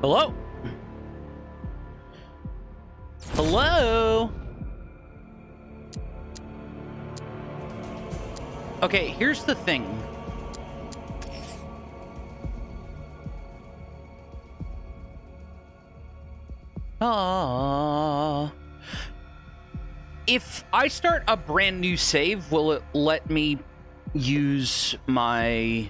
Hello? Hello? Okay, here's the thing. If I start a brand new save, will it let me use my...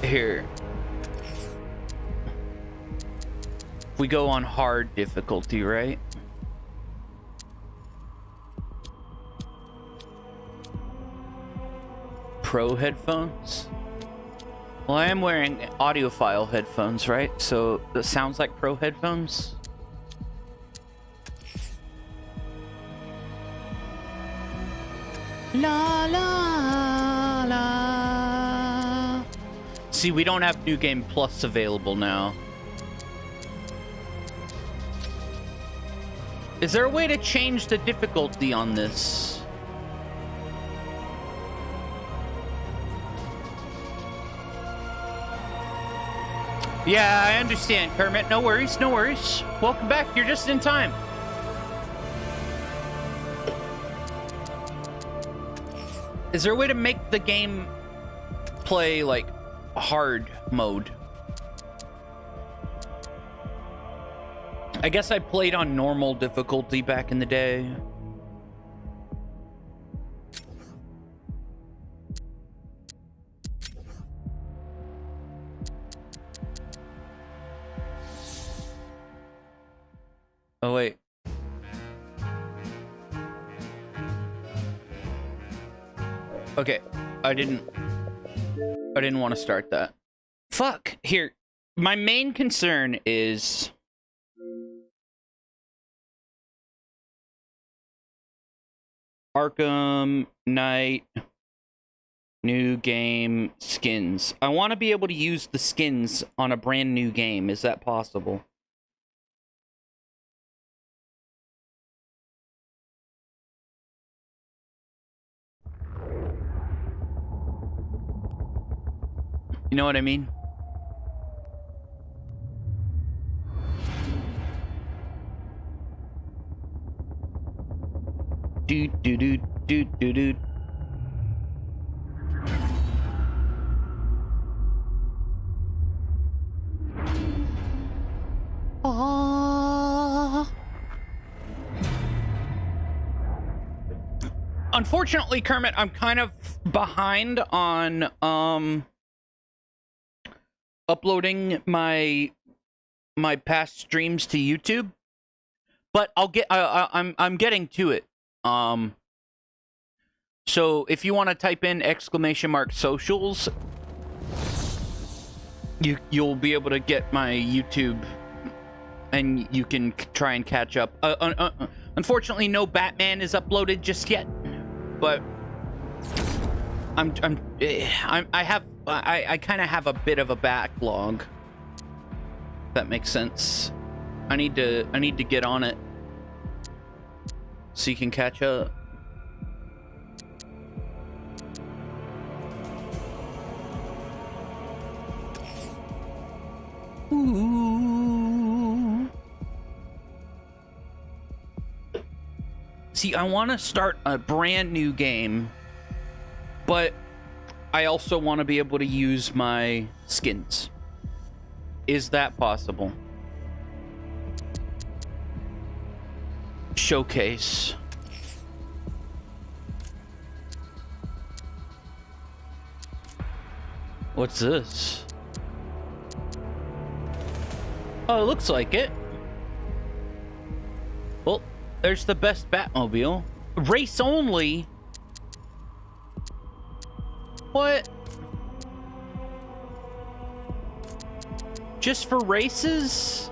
Here. We go on hard difficulty, right? Pro headphones? Well, I am wearing audiophile headphones, right? So that sounds like pro headphones. La la la. See, we don't have New Game Plus available now. Is there a way to change the difficulty on this? Yeah, I understand, Kermit. No worries, no worries. Welcome back. You're just in time. Is there a way to make the game play, like, hard mode? I guess I played on normal difficulty back in the day. Oh, wait. Okay, I didn't want to start that. Fuck. Here, my main concern is... Arkham Knight new game skins. I want to be able to use the skins on a brand new game. Is that possible? You know what I mean? Do do do do do do. Unfortunately, Kermit, I'm kind of behind on uploading my past streams to YouTube, but I'll get I'm getting to it. So if you want to type in !socials, you'll be able to get my YouTube, and you can try and catch up. Unfortunately, no Batman is uploaded just yet, but I kind of have a bit of a backlog. If that makes sense. I need to get on it so you can catch up. Ooh. See, I want to start a brand new game, but I also want to be able to use my skins. Is that possible? Showcase. What's this? Oh, it looks like it. Well, there's the best Batmobile. Race only? What? Just for races?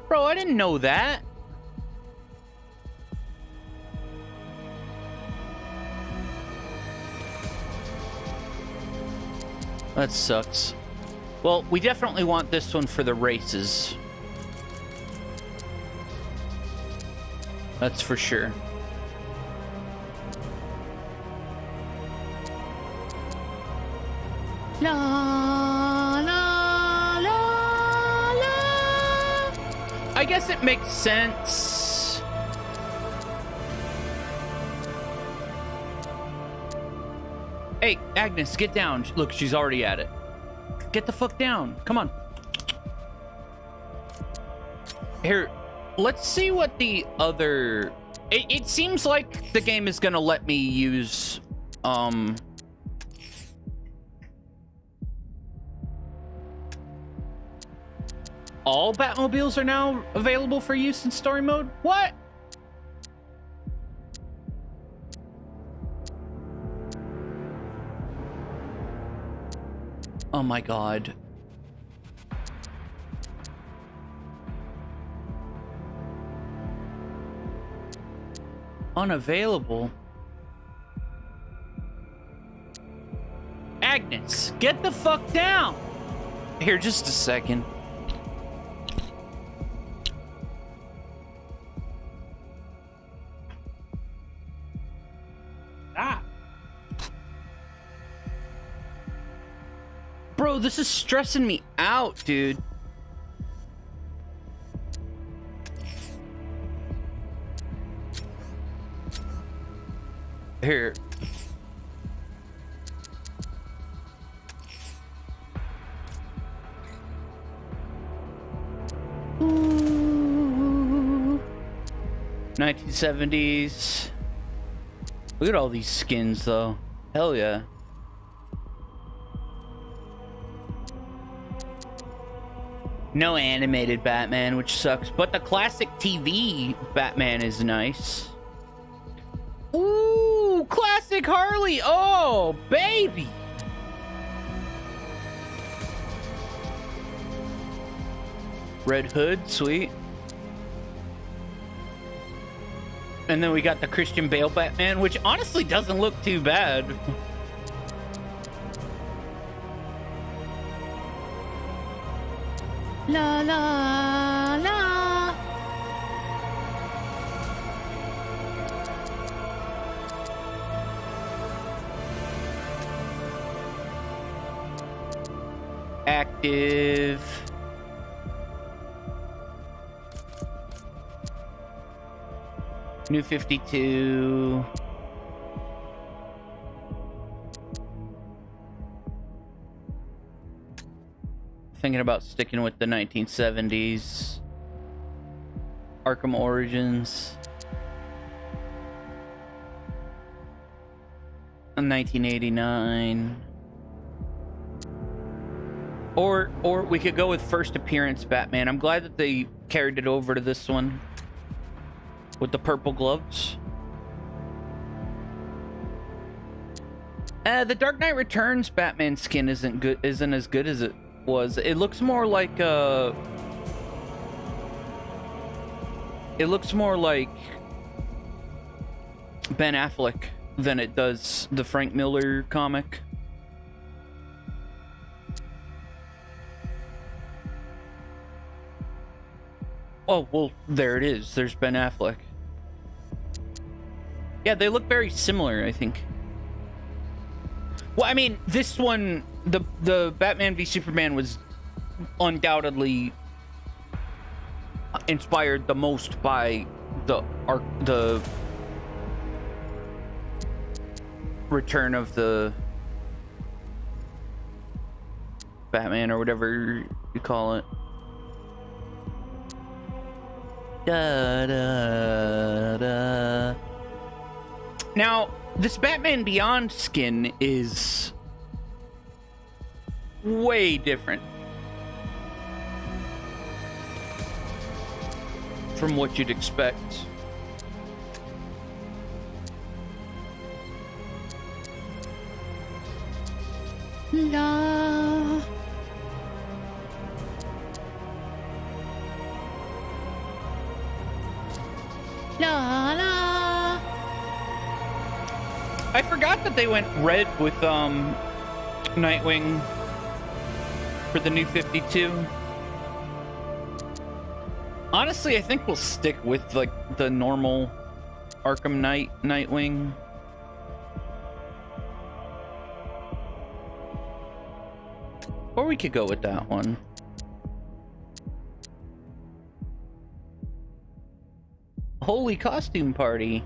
Bro, I didn't know that. That sucks. Well, we definitely want this one for the races. That's for sure. La la la la. I guess it makes sense. Hey, Agnes, get down. Look, she's already at it. Get the fuck down. Come on. Here, let's see what the other... It seems like the game is gonna let me use, all Batmobiles are now available for use in story mode? What? Oh my god. Unavailable? Agnes, get the fuck down! Here, just a second. Bro, this is stressing me out, dude. Here. Ooh. 1970s. Look at all these skins, though. Hell yeah. No animated Batman, which sucks, but the classic TV Batman is nice. Ooh, classic Harley. Oh, baby. Red Hood, sweet. And then we got the Christian Bale Batman, which honestly doesn't look too bad. La la la. Active. New 52. Thinking about sticking with the 1970s. Arkham Origins. 1989. Or we could go with first appearance Batman. I'm glad that they carried it over to this one with the purple gloves. The Dark Knight Returns Batman skin isn't as good as it was. It looks more like Ben Affleck than it does the Frank Miller comic. Oh, well, there it is. There's Ben Affleck. Yeah, they look very similar, I think. Well, I mean, this one, the Batman v Superman was undoubtedly inspired the most by the return of the Batman, or whatever you call it. Da, da, da. Now, this Batman Beyond skin is way different from what you'd expect. La. La la. I forgot that they went red with Nightwing for the new 52. Honestly, I think we'll stick with like the normal Arkham Knight Nightwing. Or we could go with that one. Holy costume party.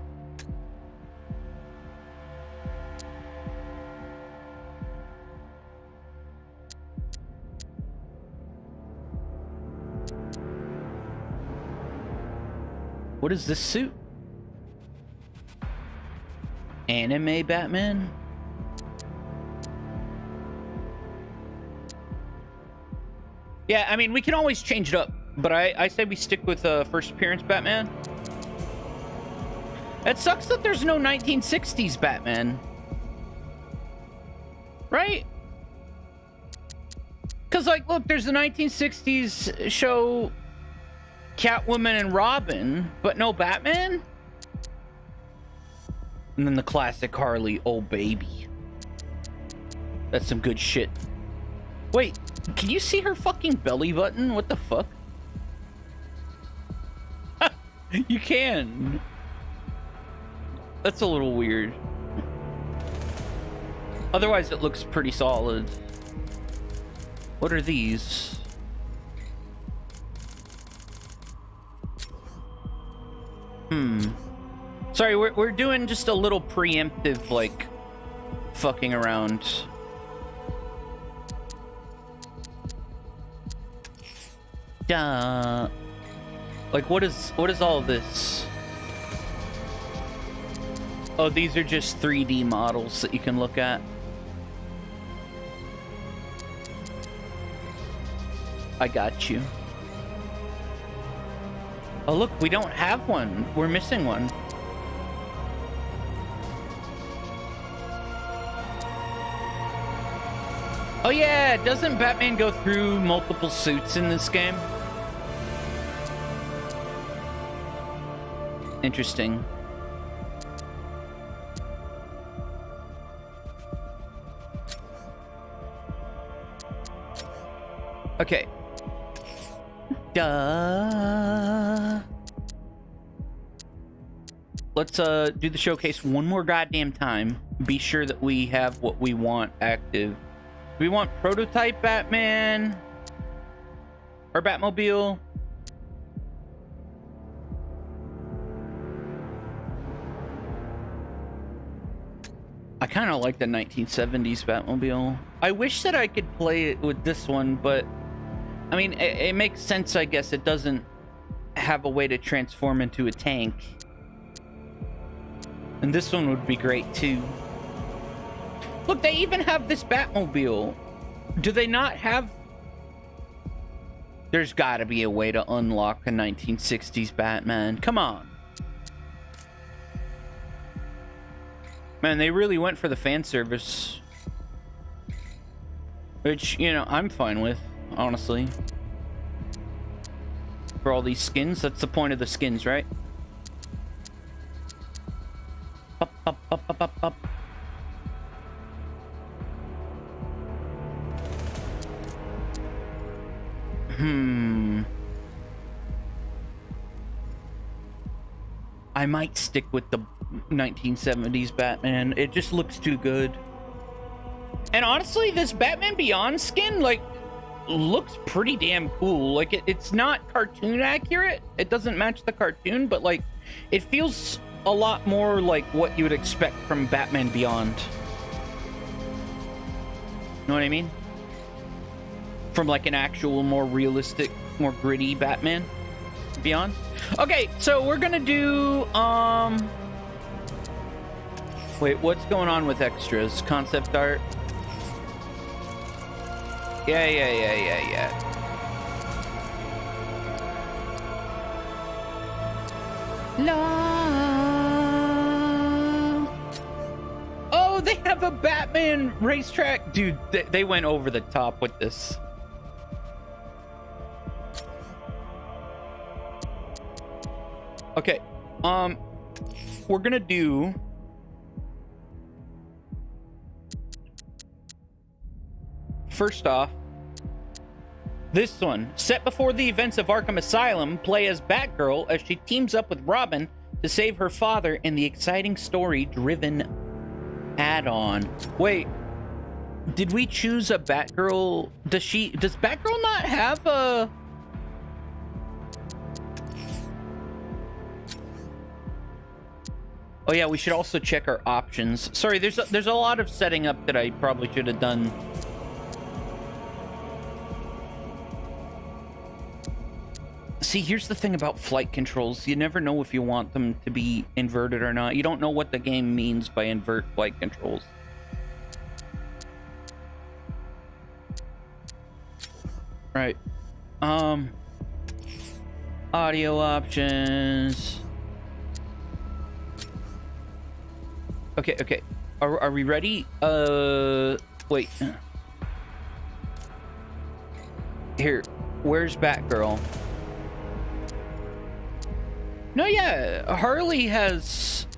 What is this suit? Anime Batman? Yeah, I mean, we can always change it up, but I say we stick with first appearance Batman. It sucks that there's no 1960s Batman. Right? Because, like, look, there's the 1960s show Catwoman and Robin, but no Batman? And then the classic Harley, oh baby. That's some good shit. Wait, can you see her fucking belly button? What the fuck? You can. That's a little weird. Otherwise, it looks pretty solid. What are these? Sorry, we're doing just a little preemptive, like, fucking around. Duh. Like, what is all of this? Oh, these are just 3D models that you can look at. I got you. Oh, look, we don't have one. We're missing one. Oh yeah, doesn't Batman go through multiple suits in this game? Interesting. Okay. Duh. Let's do the showcase one more goddamn time. Be sure that we have what we want active. We want prototype Batman or Batmobile. I kind of like the 1970s Batmobile. I wish that I could play it with this one, but I mean, it makes sense, I guess. It doesn't have a way to transform into a tank. And this one would be great, too. Look, they even have this Batmobile. Do they not have... There's got to be a way to unlock a 1960s Batman. Come on. Man, they really went for the fan service. Which, you know, I'm fine with, honestly. For all these skins, that's the point of the skins, right? Up, up, up, up, up, up. I might stick with the 1970s Batman. It just looks too good. And honestly, this Batman Beyond skin, like, looks pretty damn cool. Like, it's not cartoon accurate. It doesn't match the cartoon, but, like, it feels a lot more like what you would expect from Batman Beyond. Know what I mean? From, like, an actual, more realistic, more gritty Batman Beyond. Okay, so we're gonna do, wait, what's going on with extras? Concept art? Yeah. La. Oh, they have a Batman racetrack. Dude, they went over the top with this. Okay, we're gonna do... First off, This one, set before the events of Arkham Asylum, play as Batgirl as she teams up with Robin to save her father in the exciting story-driven add-on. Wait, did we choose a Batgirl? Does Batgirl not have a... Oh yeah, we should also check our options. Sorry, there's a lot of setting up that I probably should have done. See, here's the thing about flight controls. You never know if you want them to be inverted or not. You don't know what the game means by invert flight controls. Right. Audio options. Okay. Are we ready? Wait. Here. Where's Batgirl? No, yeah. Harley has...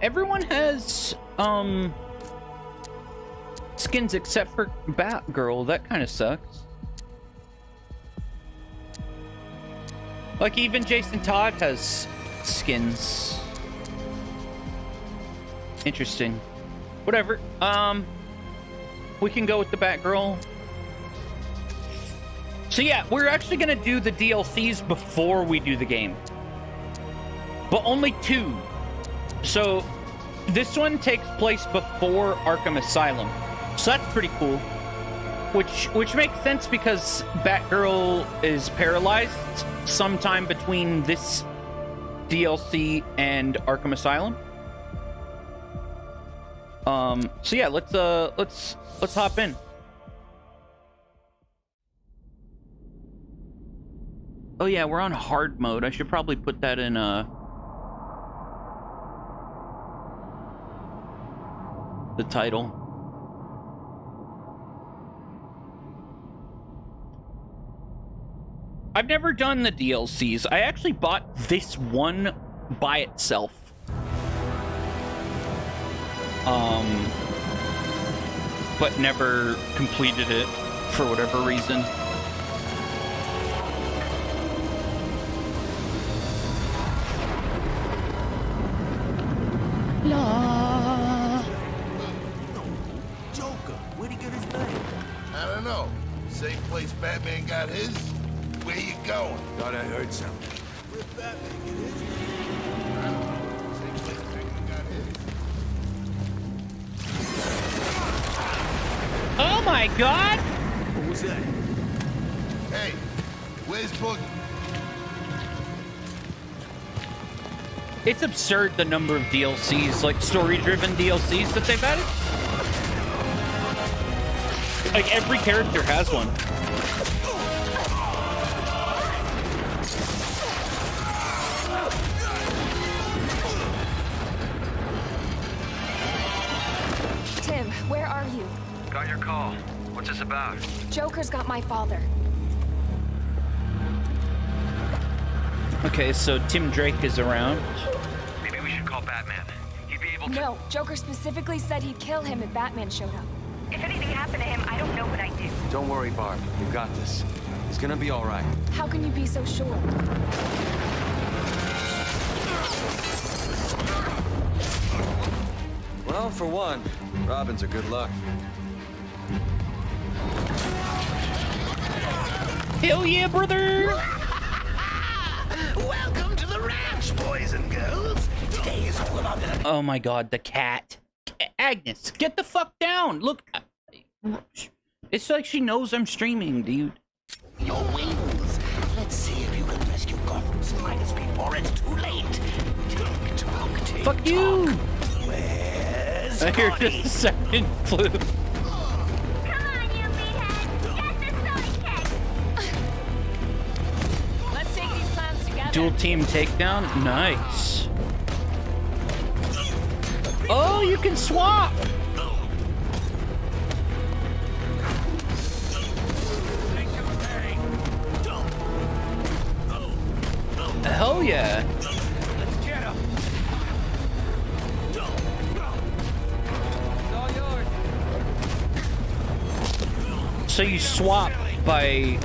everyone has, skins except for Batgirl. That kind of sucks. Like, even Jason Todd has skins. Interesting. Whatever. We can go with the Batgirl. So yeah, we're actually gonna do the DLCs before we do the game. But only 2. So this one takes place before Arkham Asylum. So that's pretty cool. Which makes sense because Batgirl is paralyzed sometime between this DLC and Arkham Asylum. So yeah, let's hop in. Oh yeah, we're on hard mode. I should probably put that in the title. I've never done the DLCs. I actually bought this one by itself. But never completed it for whatever reason. La. Joker, where'd he get his name? I don't know. Same place Batman got his? Where you going? Thought I heard something. Where'd Batman get his name? I don't know. Same place Batman got his. Oh my god! What was that? Hey, where's Boogie? It's absurd the number of DLCs, like story-driven DLCs that they've added. Like every character has one. Tim, where are you? Got your call. What's this about? Joker's got my father. Okay, so Tim Drake is around. Maybe we should call Batman. He'd be able to... No, Joker specifically said he'd kill him if Batman showed up. If anything happened to him, I don't know what I'd do. Don't worry, Barb. You got this. It's gonna be all right. How can you be so sure? Well, for one, Robin's a good luck. Hell yeah, brother! Welcome to the ranch, boys and girls. Today is all about the... Oh my god, the cat. Agnes, get the fuck down! Look, it's like she knows I'm streaming, dude. Your wings. Let's see if you can rescue Gotham Smiles before it's too late. Tick-tock, tick-tock. Fuck you! Where's I hear Connie? just a second flew. Come on, you meathead! Get the sidekick! Let's take these plans together. Dual team takedown? Nice. Oh, you can swap! Hell yeah. So you swap by...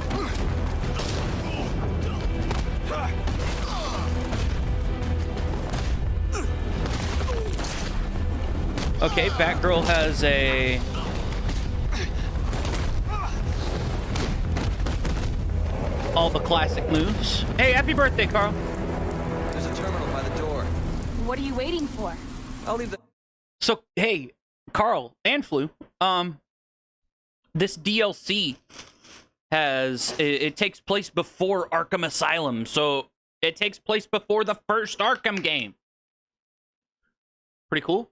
Okay, Batgirl has a... all the classic moves. Hey, happy birthday, Carl. There's a terminal by the door. What are you waiting for? I'll leave the... So, hey, Carl and Flu, this DLC has... It takes place before Arkham Asylum, so it takes place before the first Arkham game. Pretty cool.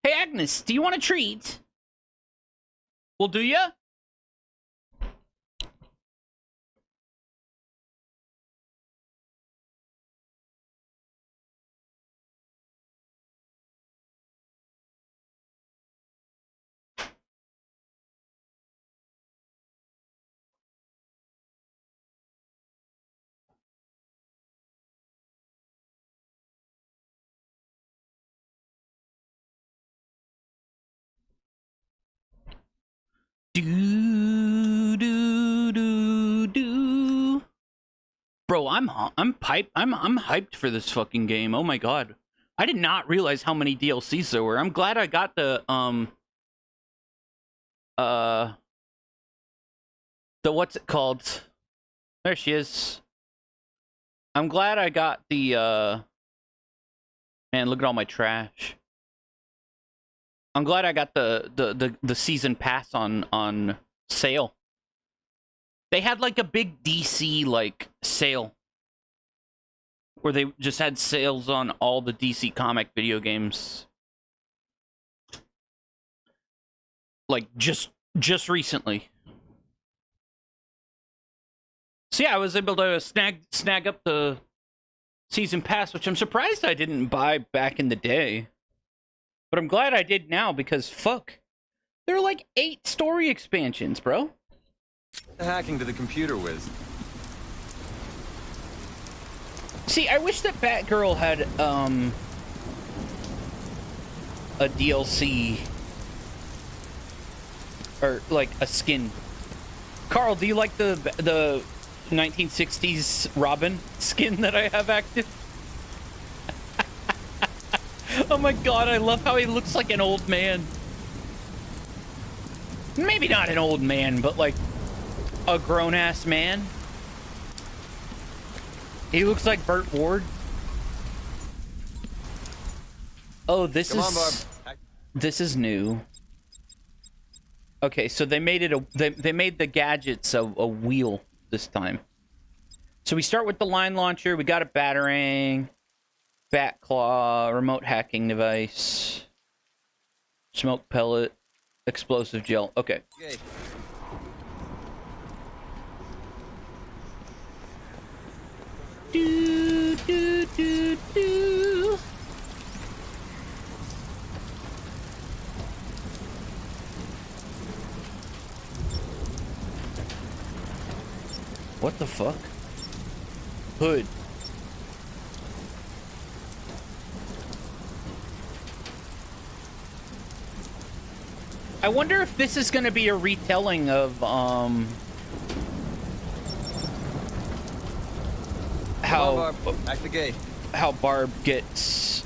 Hey, Agnes, do you want a treat? Well, do ya? Do. Bro, I'm hyped for this fucking game. Oh my god. I did not realize how many DLCs there were. I'm glad I got the what's it called? There she is. I'm glad I got the man, look at all my trash. I'm glad I got the season pass on sale. They had like a big DC like sale where they just had sales on all the DC comic video games. Like just recently. So yeah, I was able to snag up the season pass, which I'm surprised I didn't buy back in the day. But I'm glad I did now because, fuck, there are like 8 story expansions, bro. Hacking to the computer whiz. See, I wish that Batgirl had, a DLC. Or, like, a skin. Carl, do you like the 1960s Robin skin that I have active? Oh my god, I love how he looks like an old man. Maybe not an old man, but like a grown-ass man. He looks like Burt Ward. Oh, this is new. Okay, so they made it they made the gadgets a wheel this time. So we start with the line launcher, we got a batarang. Bat claw, remote hacking device, smoke pellet, explosive gel. Okay. Do. What the fuck? Hood. I wonder if this is going to be a retelling of, how Act the gate. How Barb gets,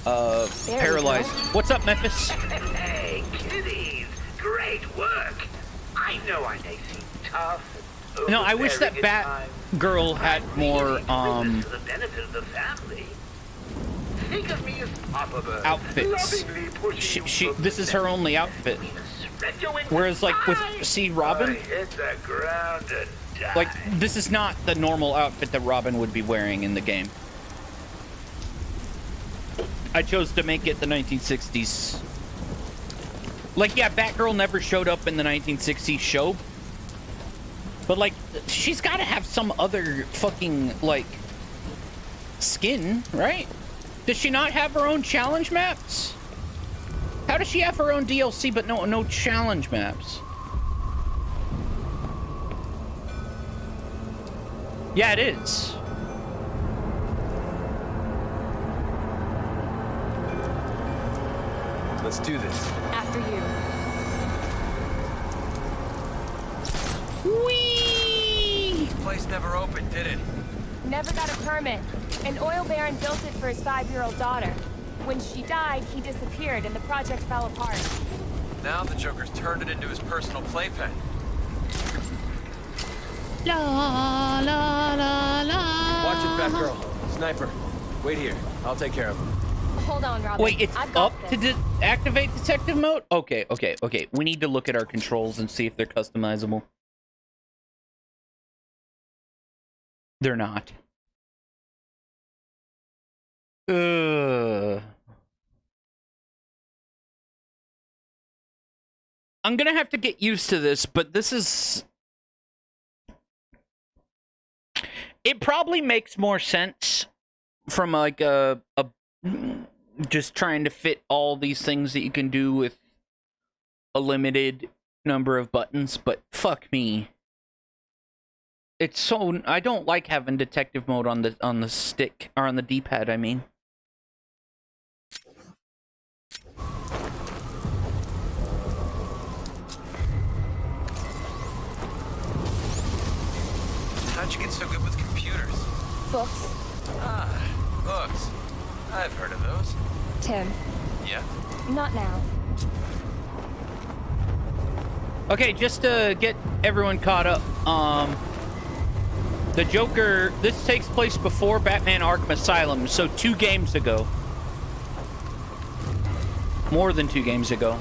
paralyzed. What's up, Memphis? Hey, kiddies! Great work! I know I may seem tough and No, I wish that Batgirl had more, for the benefit of the family. Think of me as Papa Bird, outfits. lovingly pushing you from This is her only outfit. Retro into Whereas, like, with, time. see, Robin? I hit the ground and die. Like, this is not the normal outfit that Robin would be wearing in the game. I chose to make it the 1960s. Like, yeah, Batgirl never showed up in the 1960s show. But, like, she's got to have some other fucking, like, skin, right? Does she not have her own challenge maps? How does she have her own DLC but no challenge maps? Yeah, it is. Let's do this. After you. Whee! The place never opened, did it? Never got a permit. An oil baron built it for his 5-year-old daughter. When she died, he disappeared and the project fell apart. Now the Joker's turned it into his personal playpen. La la la la. Watch it, Batgirl. Sniper. Wait here. I'll take care of him. Hold on, Robin. Wait, it's I've got up this. to activate detective mode? Okay. We need to look at our controls and see if they're customizable. They're not. I'm gonna have to get used to this, but this is... It probably makes more sense from like a just trying to fit all these things that you can do with a limited number of buttons, but fuck me. It's so... I don't like having detective mode on the stick, or on the D-pad, I mean. How'd you get so good with computers? Books. Ah, books. I've heard of those. Tim. Yeah? Not now. Okay, just to get everyone caught up, the Joker, this takes place before Batman Arkham Asylum, so 2 games ago. More than 2 games ago.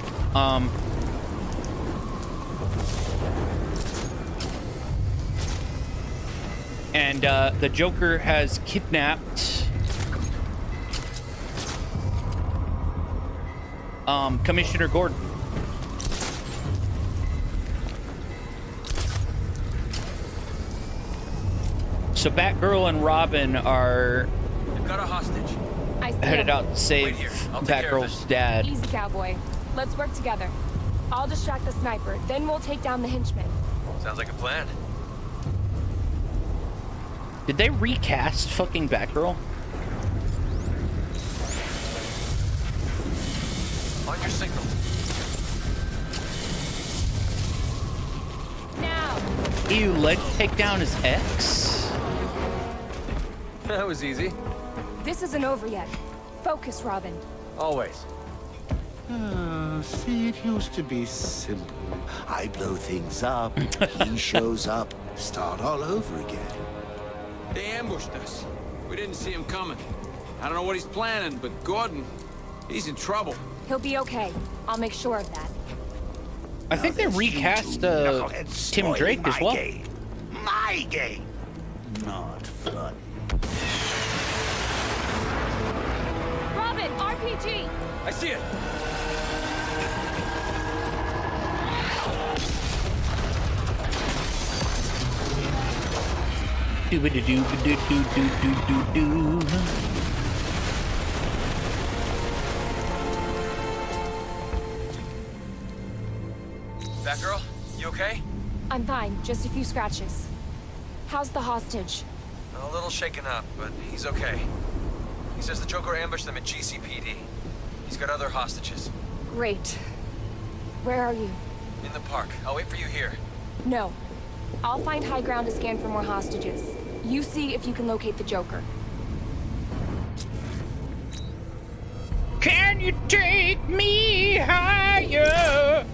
And, the Joker has kidnapped... Commissioner Gordon. So Batgirl and Robin are They've got a hostage. I see headed him. out to save Wait here. I'll take care of Batgirl's this. dad. Easy, cowboy. Let's work together. I'll distract the sniper, then we'll take down the henchman. Sounds like a plan. Did they recast fucking Batgirl? On your signal. Now! Ew, let's take down his ex? That was easy. This isn't over yet. Focus, Robin. Always. See, it used to be simple. I blow things up, he shows up, start all over again. They ambushed us. We didn't see him coming. I don't know what he's planning, but Gordon, he's in trouble. He'll be okay. I'll make sure of that. I think they recast Tim Drake as well. My game. Not fun. Robin, RPG! I see it. Do-ba-da-do-ba-do-do-do-do-do. Batgirl, you okay? I'm fine, just a few scratches. How's the hostage? A little shaken up, but he's okay. He says the Joker ambushed them at GCPD. He's got other hostages. Great. Where are you? In the park. I'll wait for you here. No. I'll find high ground to scan for more hostages. You see if you can locate the Joker. Can you take me higher?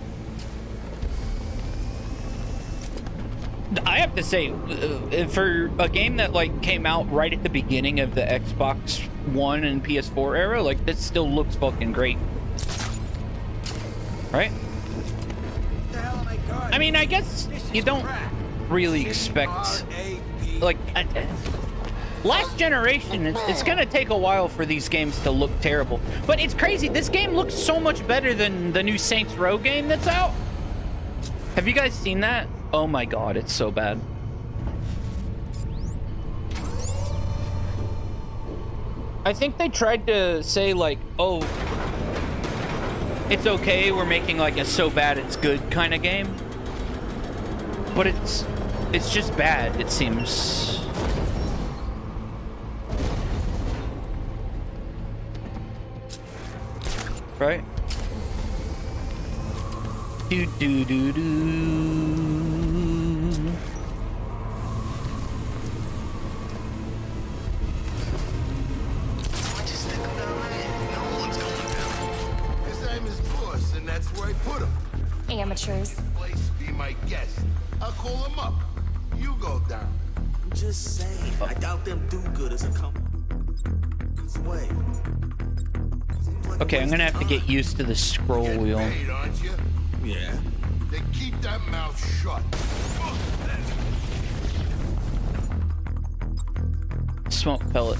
I have to say, for a game that like came out right at the beginning of the Xbox One and PS4 era, like this still looks fucking great, right? I mean, I guess you don't really expect like last generation. It's gonna take a while for these games to look terrible, but it's crazy. This game looks so much better than the new Saints Row game that's out. Have you guys seen that? Oh my god, it's so bad. I think they tried to say like, oh, it's okay, we're making like a so bad it's good kind of game. But it's just bad, it seems. Right? Do do do do. that's where I put him. Amateurs. Place, be my guest. I'll call him up. You go down. I'm just saying, I doubt them do-gooders will come this way. Okay, I'm gonna have to get used to the scroll Getting wheel. paid, aren't you? Yeah. Then keep that mouth shut. Smoke pellet.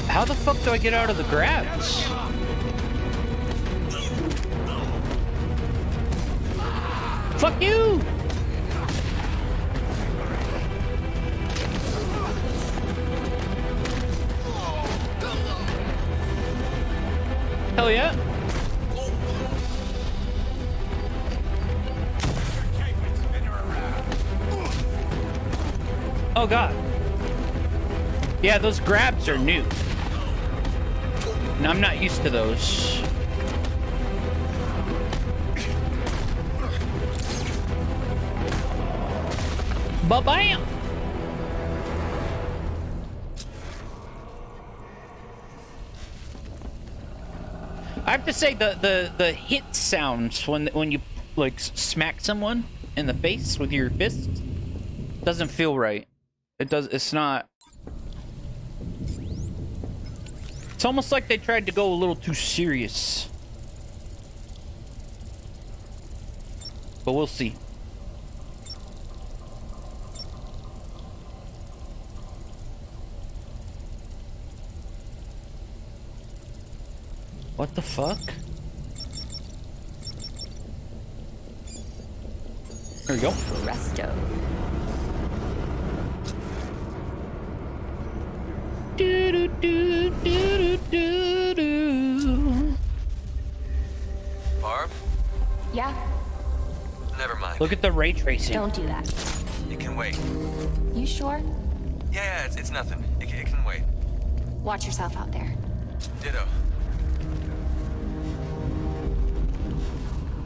How the fuck do I get out of the grabs? Fuck you! Hell yeah. Oh god. Yeah, those grabs are new. And I'm not used to those. Ba-bam! I have to say the hit sounds when you like smack someone in the face with your fist doesn't feel right. It's not. It's almost like they tried to go a little too serious. But we'll see. What the fuck? There we go. Resto. Do, do, do, do, do, do. Barb? Yeah? Never mind. Look at the ray tracing. Don't do that. It can wait. You sure? Yeah, it's nothing. It can wait. Watch yourself out there. Ditto.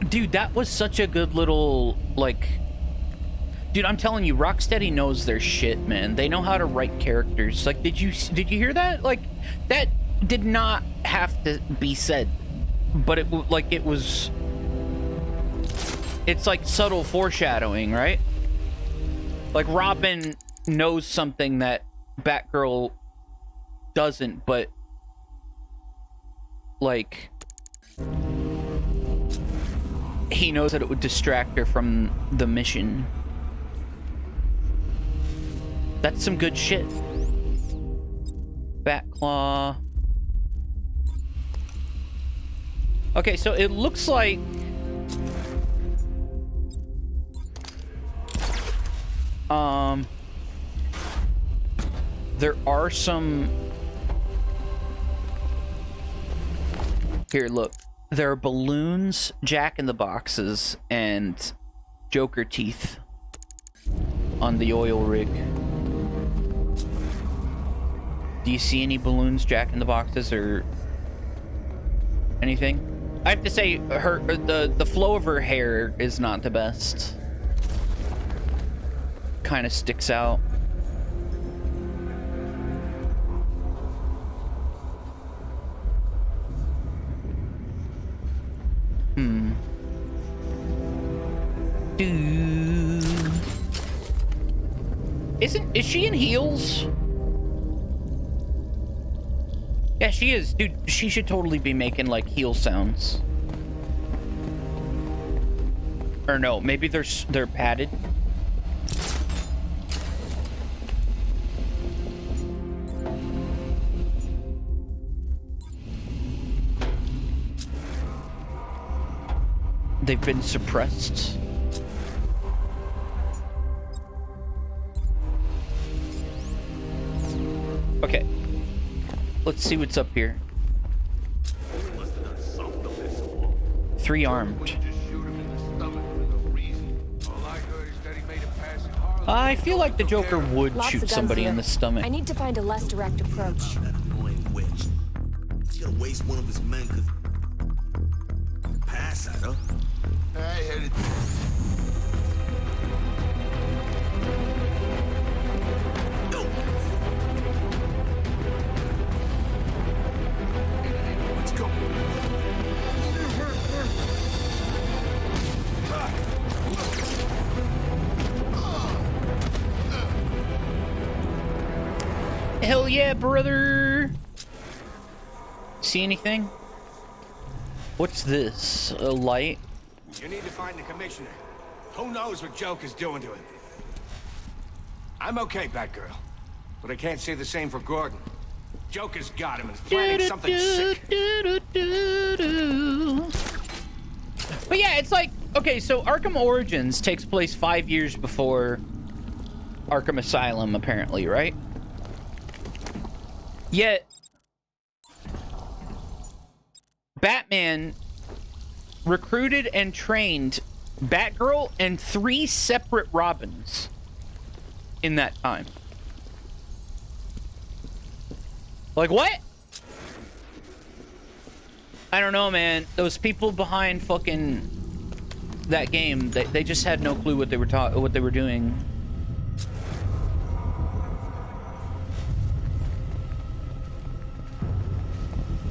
Dude, that was such a good little, like... Dude, I'm telling you, Rocksteady knows their shit, man. They know how to write characters. Like, did you hear that? Like, that did not have to be said. But it was... It's like subtle foreshadowing, right? Like, Robin knows something that Batgirl doesn't, but... Like... He knows that it would distract her from the mission. That's some good shit. Batclaw. Okay, so it looks like... There are some... Here, look. There are balloons, Jack-in-the-Boxes, and Joker teeth on the oil rig. Do you see any balloons, Jack-in-the-Boxes, or anything? I have to say, the flow of her hair is not the best. Kind of sticks out. Is she in heels? Yeah, she is. Dude, she should totally be making, like, heel sounds. Or no, maybe they're padded. They've been suppressed. Okay. Let's see what's up here. 3 armed. I feel like the Joker would Lots shoot of guns somebody here. in the stomach. I need to find a less direct approach. That annoying witch. He's gonna waste one of his men, cause... Pass side, huh? I headed. Let's go. Hell yeah, brother! See anything? What's this? A light? You need to find the commissioner. Who knows what Joker's doing to him? I'm okay, Batgirl. But I can't say the same for Gordon. Joker's got him and is planning something sick. But yeah, it's like, okay, so Arkham Origins takes place 5 years before Arkham Asylum, apparently, right? Yet, Batman recruited and trained Batgirl and 3 separate Robins in that time. Like, what? I don't know, man. Those people behind fucking that game, they just had no clue what they were doing.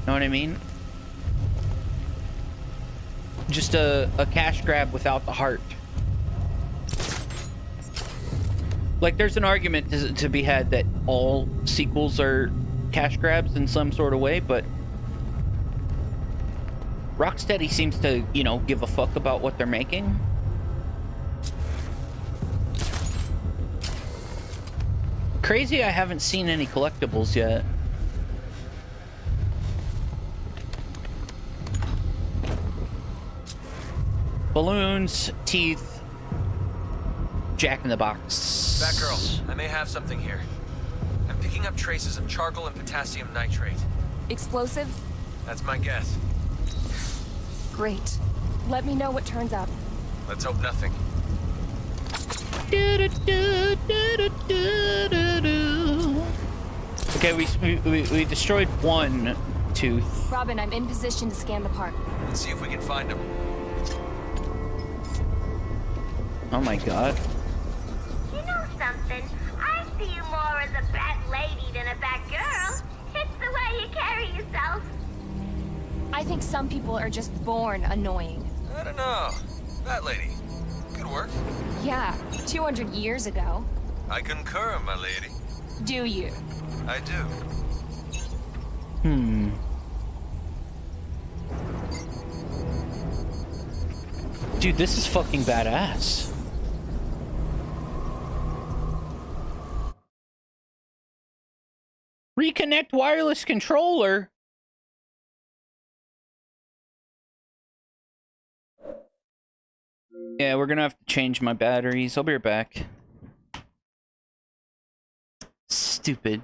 Know what I mean? Just a cash grab without the heart. Like, there's an argument to be had that all sequels are cash grabs in some sort of way, but Rocksteady seems to, you know, give a fuck about what they're making. Crazy I haven't seen any collectibles yet. Balloons, teeth, Jack in the Box. Batgirl, I may have something here. I'm picking up traces of charcoal and potassium nitrate. Explosives? That's my guess. Great. Let me know what turns up. Let's hope nothing. Okay, we destroyed one tooth. Robin, I'm in position to scan the park. Let's see if we can find him. Oh my god. You know something? I see you more as a bat lady than a bat girl. It's the way you carry yourself. I think some people are just born annoying. I don't know. That lady. Good work. Yeah, 200 years ago. I concur, my lady. Do you? I do. Dude, this is fucking badass. Reconnect wireless controller. Yeah, we're gonna have to change my batteries. I'll be right back. Stupid.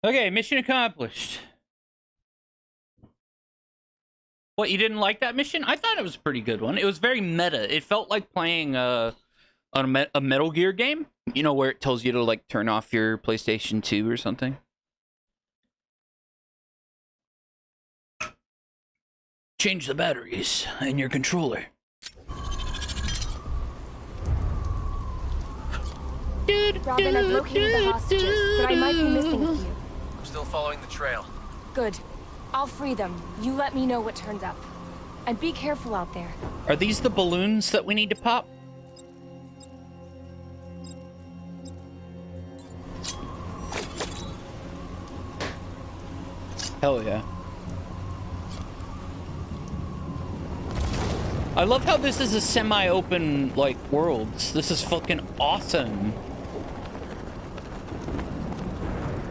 Okay, mission accomplished. What, you didn't like that mission? I thought it was a pretty good one. It was very meta. It felt like playing a Metal Gear game. You know, where it tells you to, like, turn off your PlayStation 2 or something. Change the batteries in your controller. Robin, I've located the hostages, but I might be missing a few. I'm still following the trail. Good. I'll free them. You let me know what turns up. And be careful out there. Are these the balloons that we need to pop? Hell yeah. I love how this is a semi-open, like, worlds. This is fucking awesome.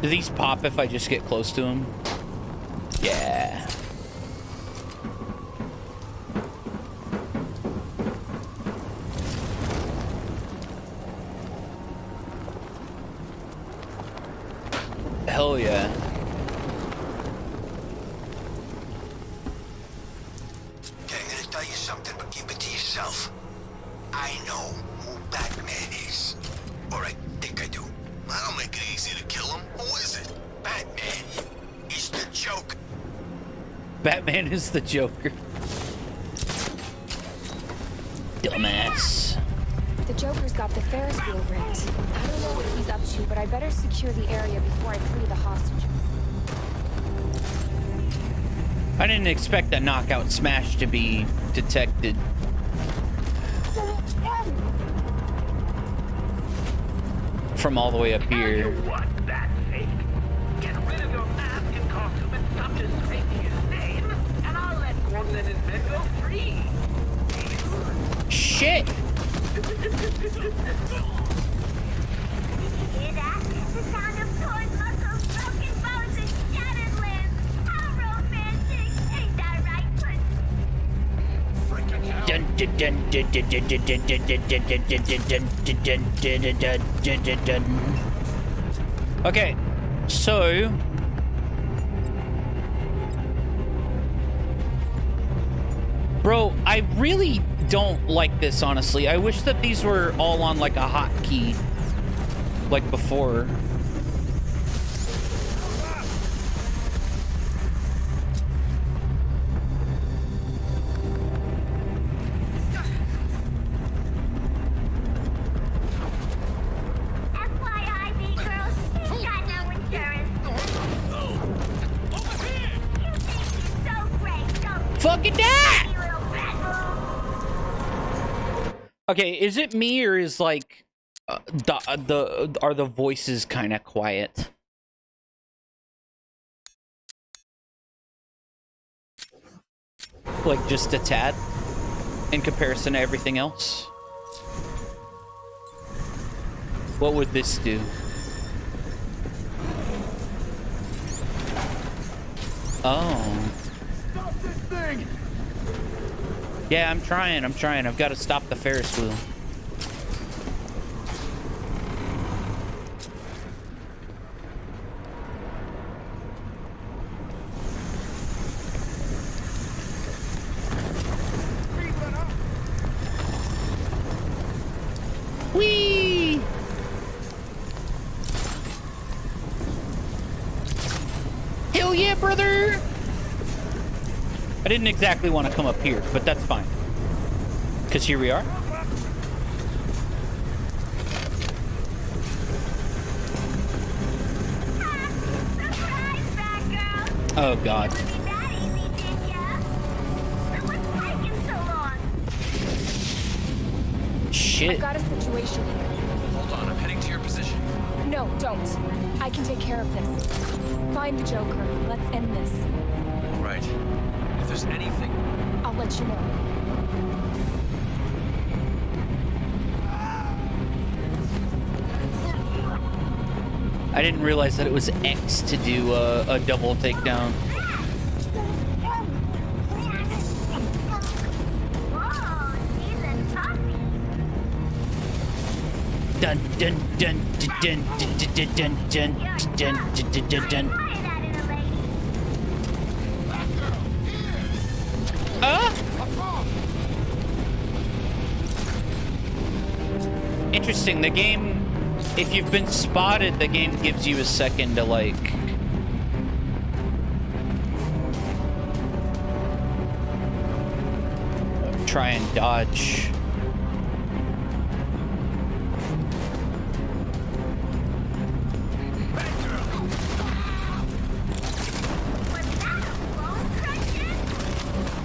Do these pop if I just get close to them? Yeah. Hell yeah. Okay, I'm gonna tell you something, but keep it to yourself. I know who Batman is. Or I think I do. I don't make it easy to kill him. Who is it? Batman. He's the Joker. Batman is the Joker. Dumbass. The Joker's got the Ferris wheel rigged. I don't know what he's up to, but I better secure the area before I free the hostages. I didn't expect that knockout smash to be detected. From all the way up here. What, that's it? Get rid of your mask and costume and stop disgracing his name, and I'll let Gordon and his men go free. Shit! Hear that? The sound of torn muscles, broken bones, and shattered limbs. How romantic! Ain't that right, Puss? Dun dun dun dun dun dun dun dun dun dun dun dun dun. Okay, so bro, I really don't like this, honestly. I wish that these were all on like a hotkey, like before. FYI, B-girls, he's got no insurance. You think he's so great, don't you? Fucking that! You little brat move. Okay, is it me or is like are the voices kind of quiet? Like just a tad in comparison to everything else? What would this do? Oh. Stop this thing! Yeah, I'm trying. I've got to stop the Ferris wheel. Whee! Hell yeah, brother! I didn't exactly want to come up here, but that's fine. Because here we are. Surprise, Batgirl! Oh, God. Wouldn't be that easy, did ya? So what's taking so long? Shit. I've got a situation here. Hold on, I'm heading to your position. No, don't. I can take care of this. Find the Joker. Let's end this. Right. If there's anything... I'll let you know. I didn't realize that it was X to do a double takedown. Whoa, she's a toughie. Dun dun dun dun dun dun dun dun dun dun dun dun. Interesting. The game, if you've been spotted, the game gives you a second to like try and dodge.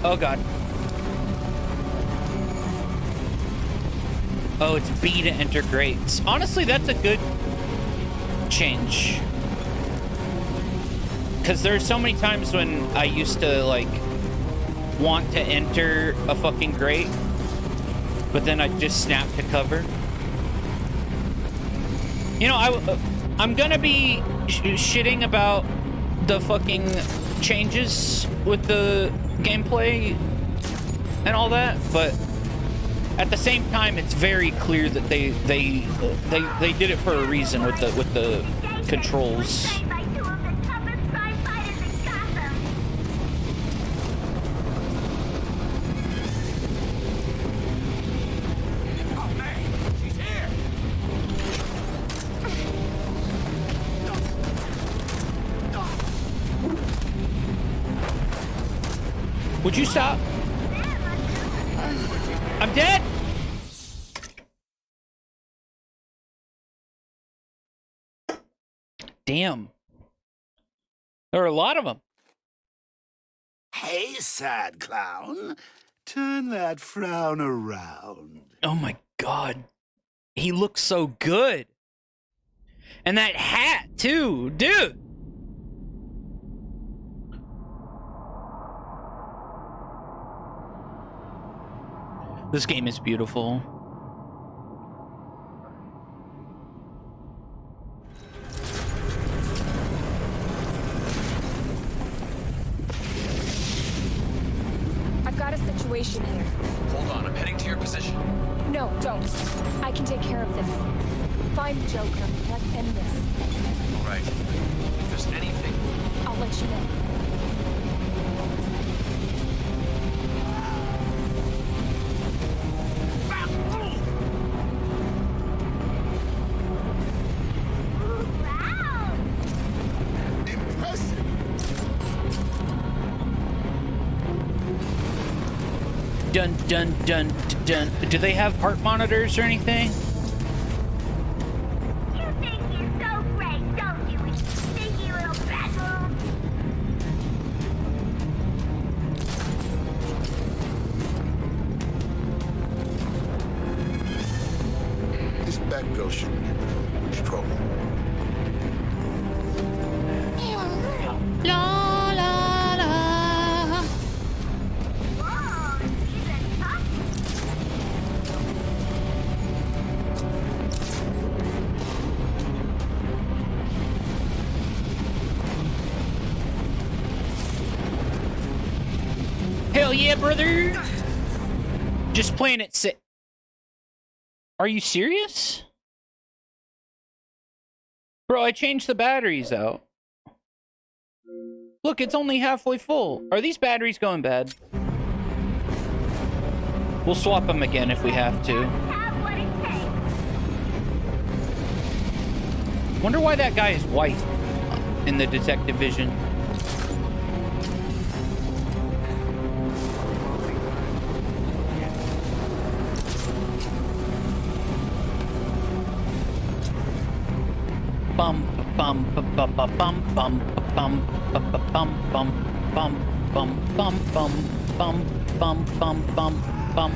Oh god. Oh, it's B to enter grates. Honestly, that's a good change. Because there's so many times when I used to, like, want to enter a fucking grate, but then I'd just snap to cover. You know, I'm gonna be shitting about the fucking changes with the gameplay and all that, but at the same time, it's very clear that they did it for a reason with the controls. Would you stop? I'm dead. Damn. There are a lot of them. Hey, sad clown. Turn that frown around. Oh my god. He looks so good. And that hat, too. Dude. This game is beautiful. I've got a situation here. Hold on, I'm heading to your position. No, don't. I can take care of this. Find the Joker. Let's end this. All right. If there's anything... I'll let you know. Dun dun dun dun. Do they have heart monitors or anything? You think you're so great, don't you? Sneaky little bad move. This Batgirl shouldn't be much trouble. La la la. Whoa, she's a tough. Hell yeah, brother! Just playing it sick. Are you serious? Bro, I changed the batteries out. Look, it's only halfway full. Are these batteries going bad? We'll swap them again if we have to. Have what it takes. Wonder why that guy is white in the detective vision. Bum bum bum bum bum bum bum bum bum bum bum bum bum bum bum bum bum bum bum.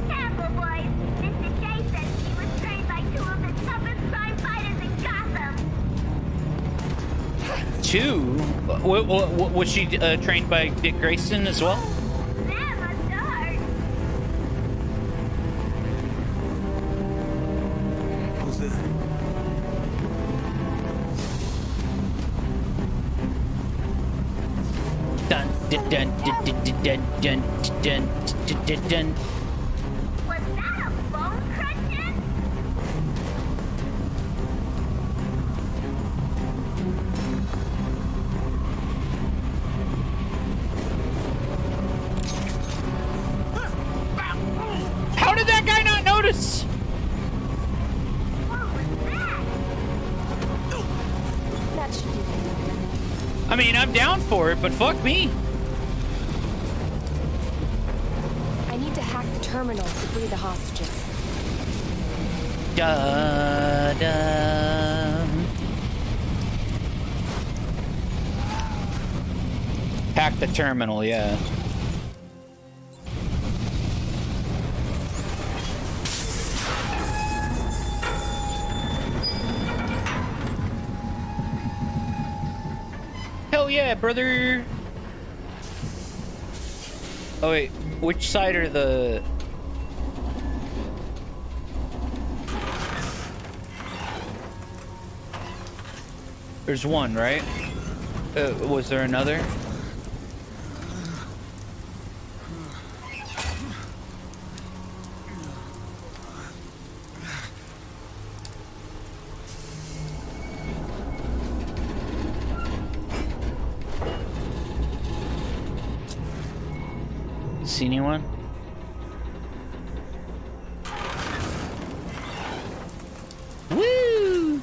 Careful, boys. Mr. J says he was trained by two of the toughest crime fighters in Gotham. Two? Was she trained by Dick Grayson as well? Never start. Who's this? Dun dun dun dun dun dun dun dun dun dun dun. Was that a bone crunching? How did that guy not notice? What was that? That should do it. I mean, I'm down for it, but fuck me. I need to hack the terminal to free the hostages. Da da. Hack the terminal, yeah. Hell yeah, brother. Oh wait, which side are the... There's one, right? Was there another? See anyone? Woo!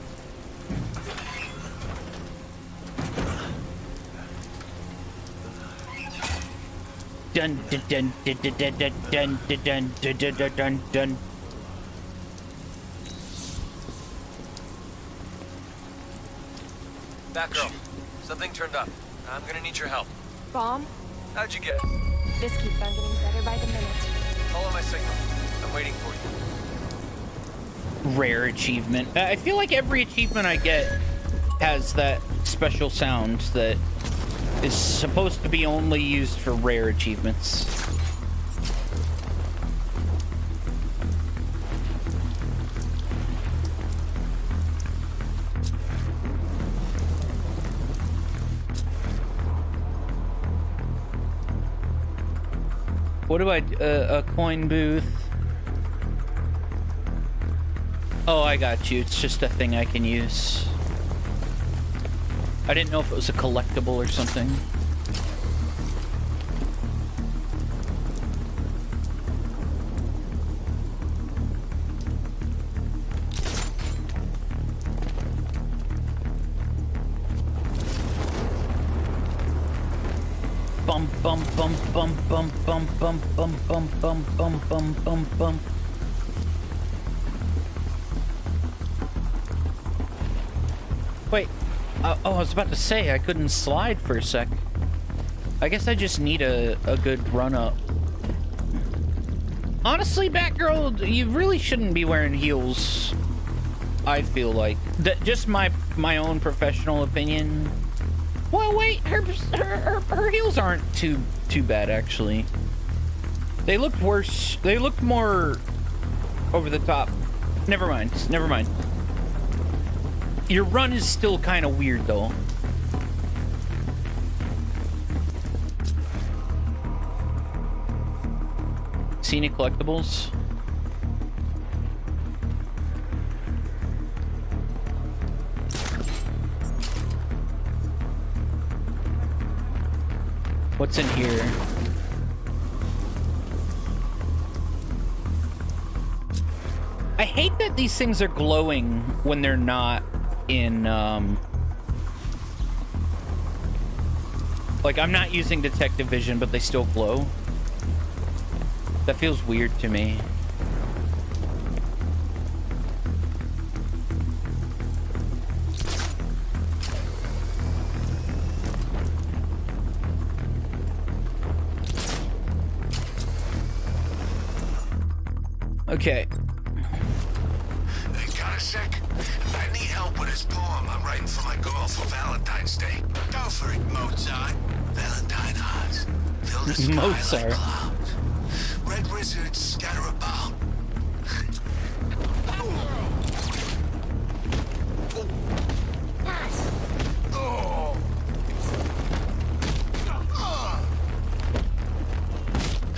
Dun dun dun dun dun dun dun dun dun dun dun dun dun. Batgirl, something turned up. I'm gonna need your help. Bomb? How'd you get it? This keeps on getting better by the minute. Follow my signal. I'm waiting for you. Rare achievement. I feel like every achievement I get has that special sound that is supposed to be only used for rare achievements. What do I... a coin booth. Oh, I got you. It's just a thing I can use. I didn't know if it was a collectible or something. Bum bum bum bum bum bum bum bum bum bum bum bum bum bum. Wait. Oh, I was about to say I couldn't slide for a sec. I guess I just need a good run up. Honestly, Batgirl, you really shouldn't be wearing heels. I feel like just my own professional opinion. Well, wait, her heels aren't too bad actually. They looked worse. They looked more over the top. Never mind. Never mind. Your run is still kind of weird though. See any collectibles? What's in here? I hate that these things are glowing when they're not in, like, I'm not using detective vision, but they still glow. That feels weird to me. Okay. Hey, got a sec? I need help with this poem I'm writing for my girl for Valentine's Day. Go for it, Mozart. Valentine hearts. Fill the sky Mozart. like clouds. Red wizards scatter about.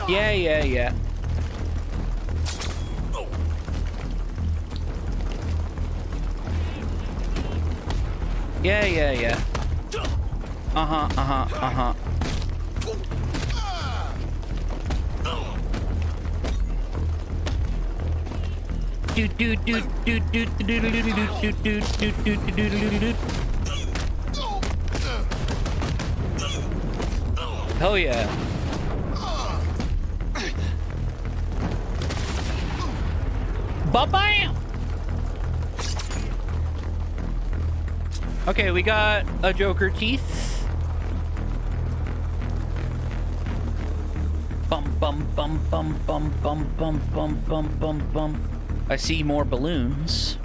Yeah, yeah, yeah. Yeah, yeah, yeah. Uh-huh, uh-huh, uh-huh. Do do do do do do do do do do do do do do do. Hell yeah. Ba-bam! Okay, we got a Joker teeth. Bum bum bum bum bum bum bum bum bum bum bum. I see more balloons.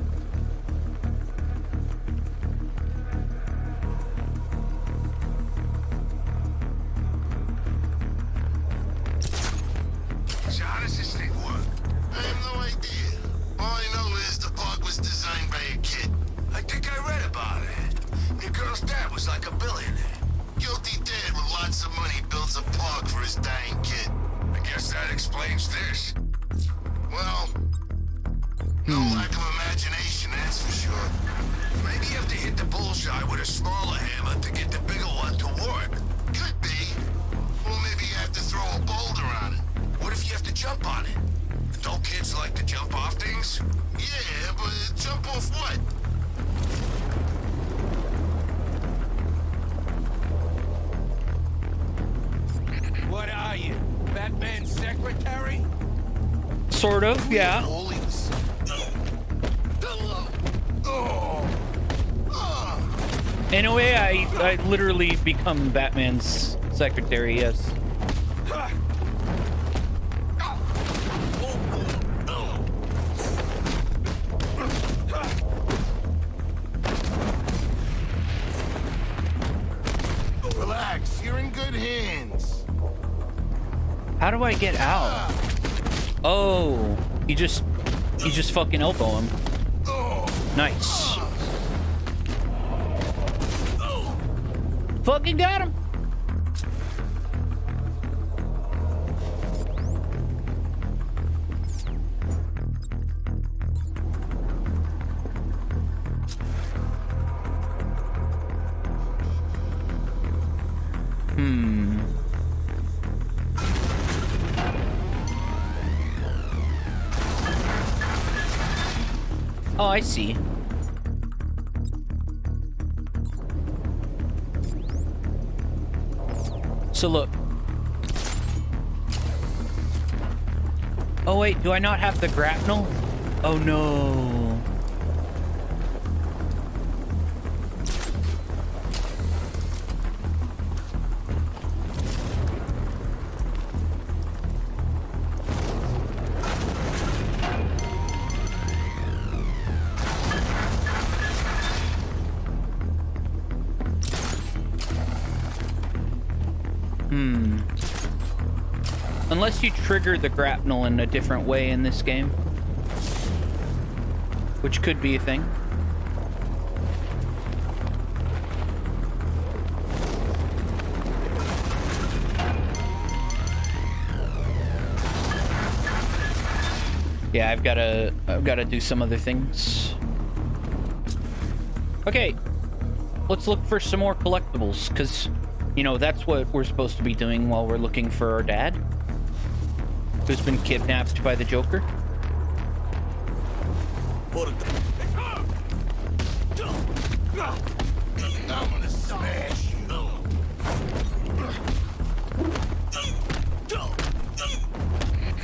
So how does this thing work? I have no idea. All I know is the park was designed by a kid. I think I read about it. Your girl's dad was like a billionaire. Guilty dad with lots of money builds a park for his dying kid. I guess that explains this. Well, no lack of imagination, that's for sure. Maybe you have to hit the bullseye with a smaller hammer to get the bigger one to work. Could be. Or maybe you have to throw a boulder on it. What if you have to jump on it? Don't kids like to jump off things? Yeah, but jump off what? What are you? Batman's secretary? Sort of, yeah. Holy... In a way, I literally become Batman's secretary, yes. Relax, you're in good hands. How do I get out? Oh, you just fucking elbow him. Nice. Fucking got him. Oh, I see. So look. Oh wait, do I not have the grapnel? Oh no. Unless you trigger the grapnel in a different way in this game. Which could be a thing. Yeah, I've gotta do some other things. Okay, let's look for some more collectibles, because, you know, that's what we're supposed to be doing while we're looking for our dad, who's been kidnapped by the Joker. I'm gonna smash you.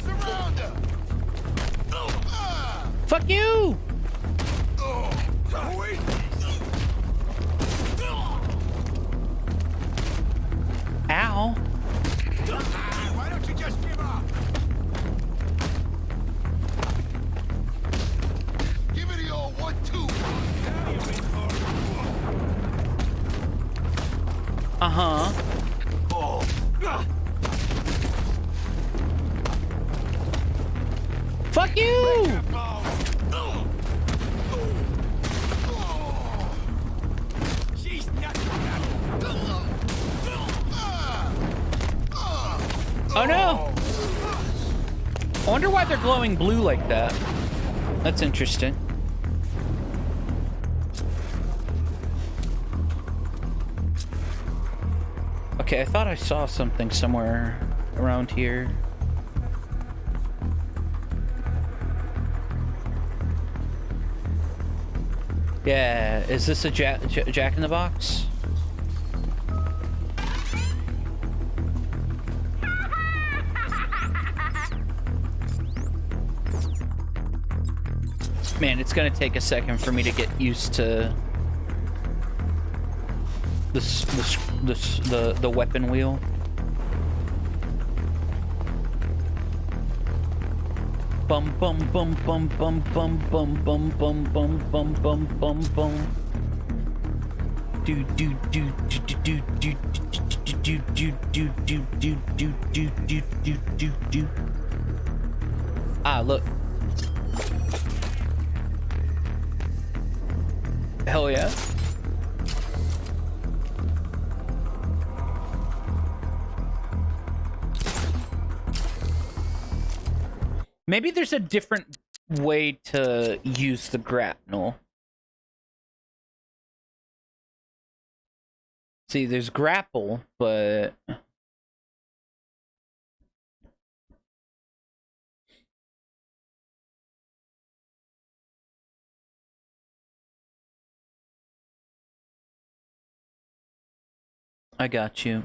Surround her. Fuck you! Ow. Why don't you just give up? Give it the old 1-2. Uh-huh. Fuck you! She's not. Oh no! I wonder why they're glowing blue like that. That's interesting. Okay, I thought I saw something somewhere around here. Yeah, is this a Jack in the Box? Man, it's gonna take a second for me to get used to the weapon wheel. Bum bum bum bum bum bum bum bum bum bum bum bum bum bum. Do do do do do do do do do do do do do do do do do. Ah, look. Hell yeah. Maybe there's a different way to use the grapnel. See, there's grapple, but... I got you.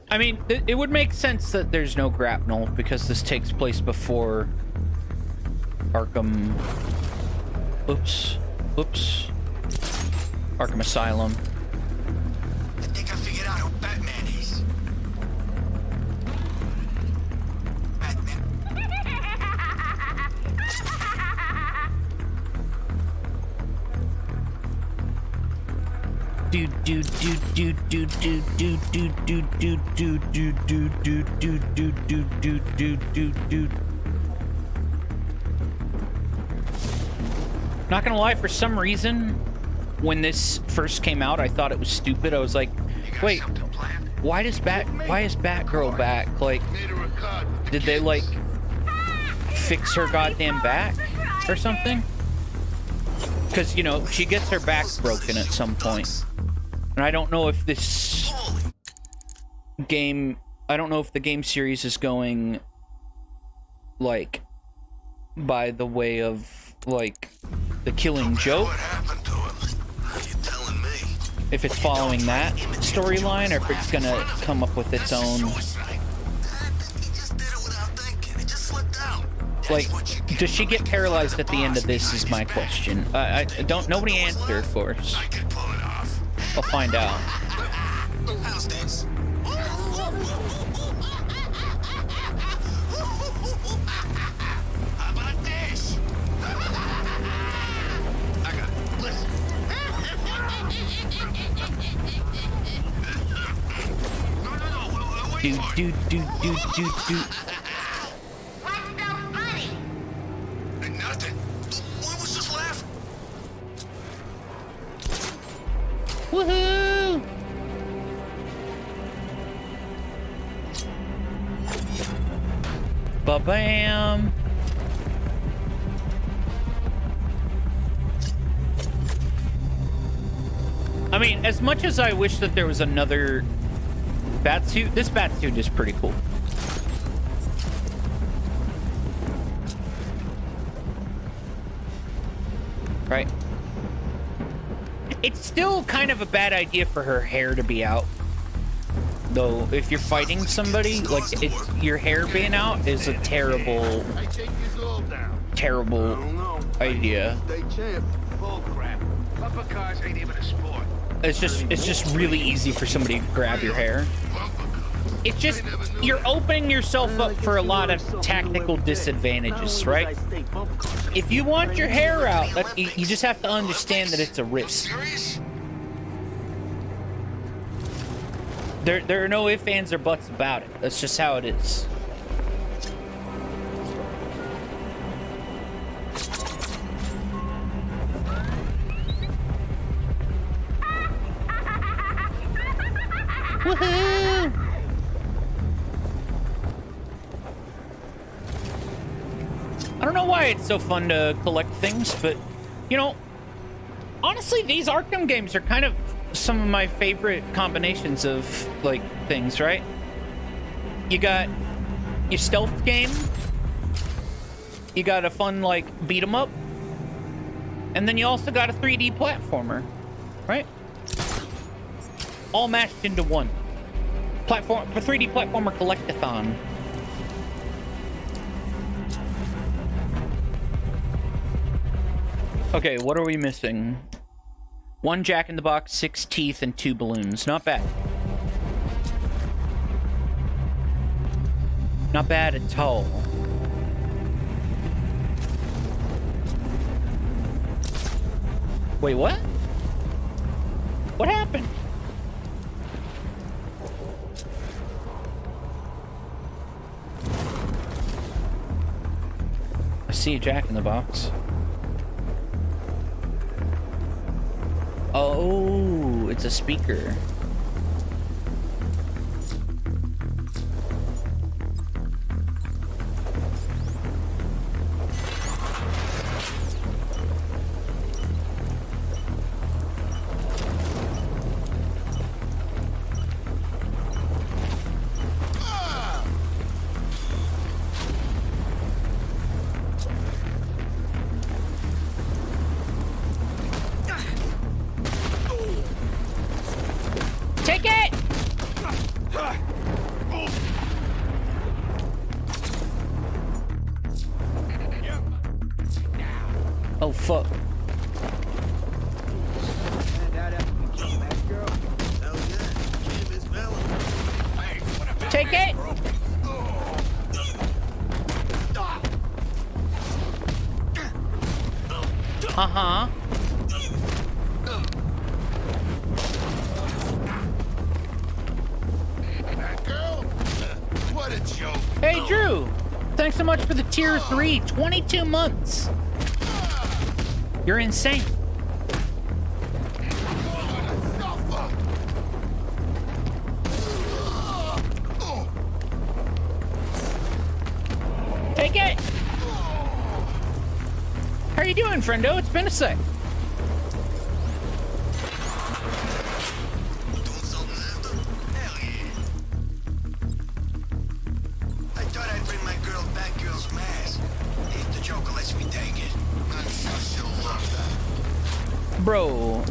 I mean, it would make sense that there's no grapnel because this takes place before Arkham... Oops. Oops. Arkham Asylum. I think I figured out who Batman is. Batman. Do do do do do do do do do do do do do do do do do do do do. Not gonna lie, for some reason, when this first came out, I thought it was stupid. I was like, wait, why is Batgirl back? Like, did they like fix her goddamn back or something? Because, you know, she gets her back broken at some point. And I don't know if this game... I don't know if the game series is going, like, by the way of, like, the Killing Joke. If it's following that storyline, or if it's gonna come up with its own... Like, does she get paralyzed at the end of this is my question. I don't... Nobody answered, of course. I'll find out. Do. What's so funny? Nothing. What was just laugh? Woohoo! Ba-bam! I mean, as much as I wish that there was another Batsuit, this Batsuit is pretty cool. Right? It's still kind of a bad idea for her hair to be out. Though, if you're fighting somebody, like, your hair being out is a terrible, terrible idea. It's just really easy for somebody to grab your hair. It's just, you're opening yourself up for a lot of tactical disadvantages, right? If you want your hair out, you just have to understand that it's a risk. There are no ifs, ands, or buts about it. That's just how it is. Woohoo! don't know why it's so fun to collect things, but, you know, honestly, these Arkham games are kind of some of my favorite combinations of, like, things, right? You got your stealth game, you got a fun, like, beat 'em up, and then you also got a 3D platformer, right? All mashed into one. Platform, a 3D platformer collectathon. Okay, what are we missing? 1 Jack-in-the-Box, 6 teeth, and 2 balloons. Not bad. Not bad at all. Wait, what? What happened? I see a Jack-in-the-Box. Oh, it's a speaker. Take it! Oh, fuck. Take it! Uh-huh. What a joke. Hey, Drew! Thanks so much for the tier 3, 22 months. You're insane. Take it! How you doing, friendo? It's been a sec. Bro.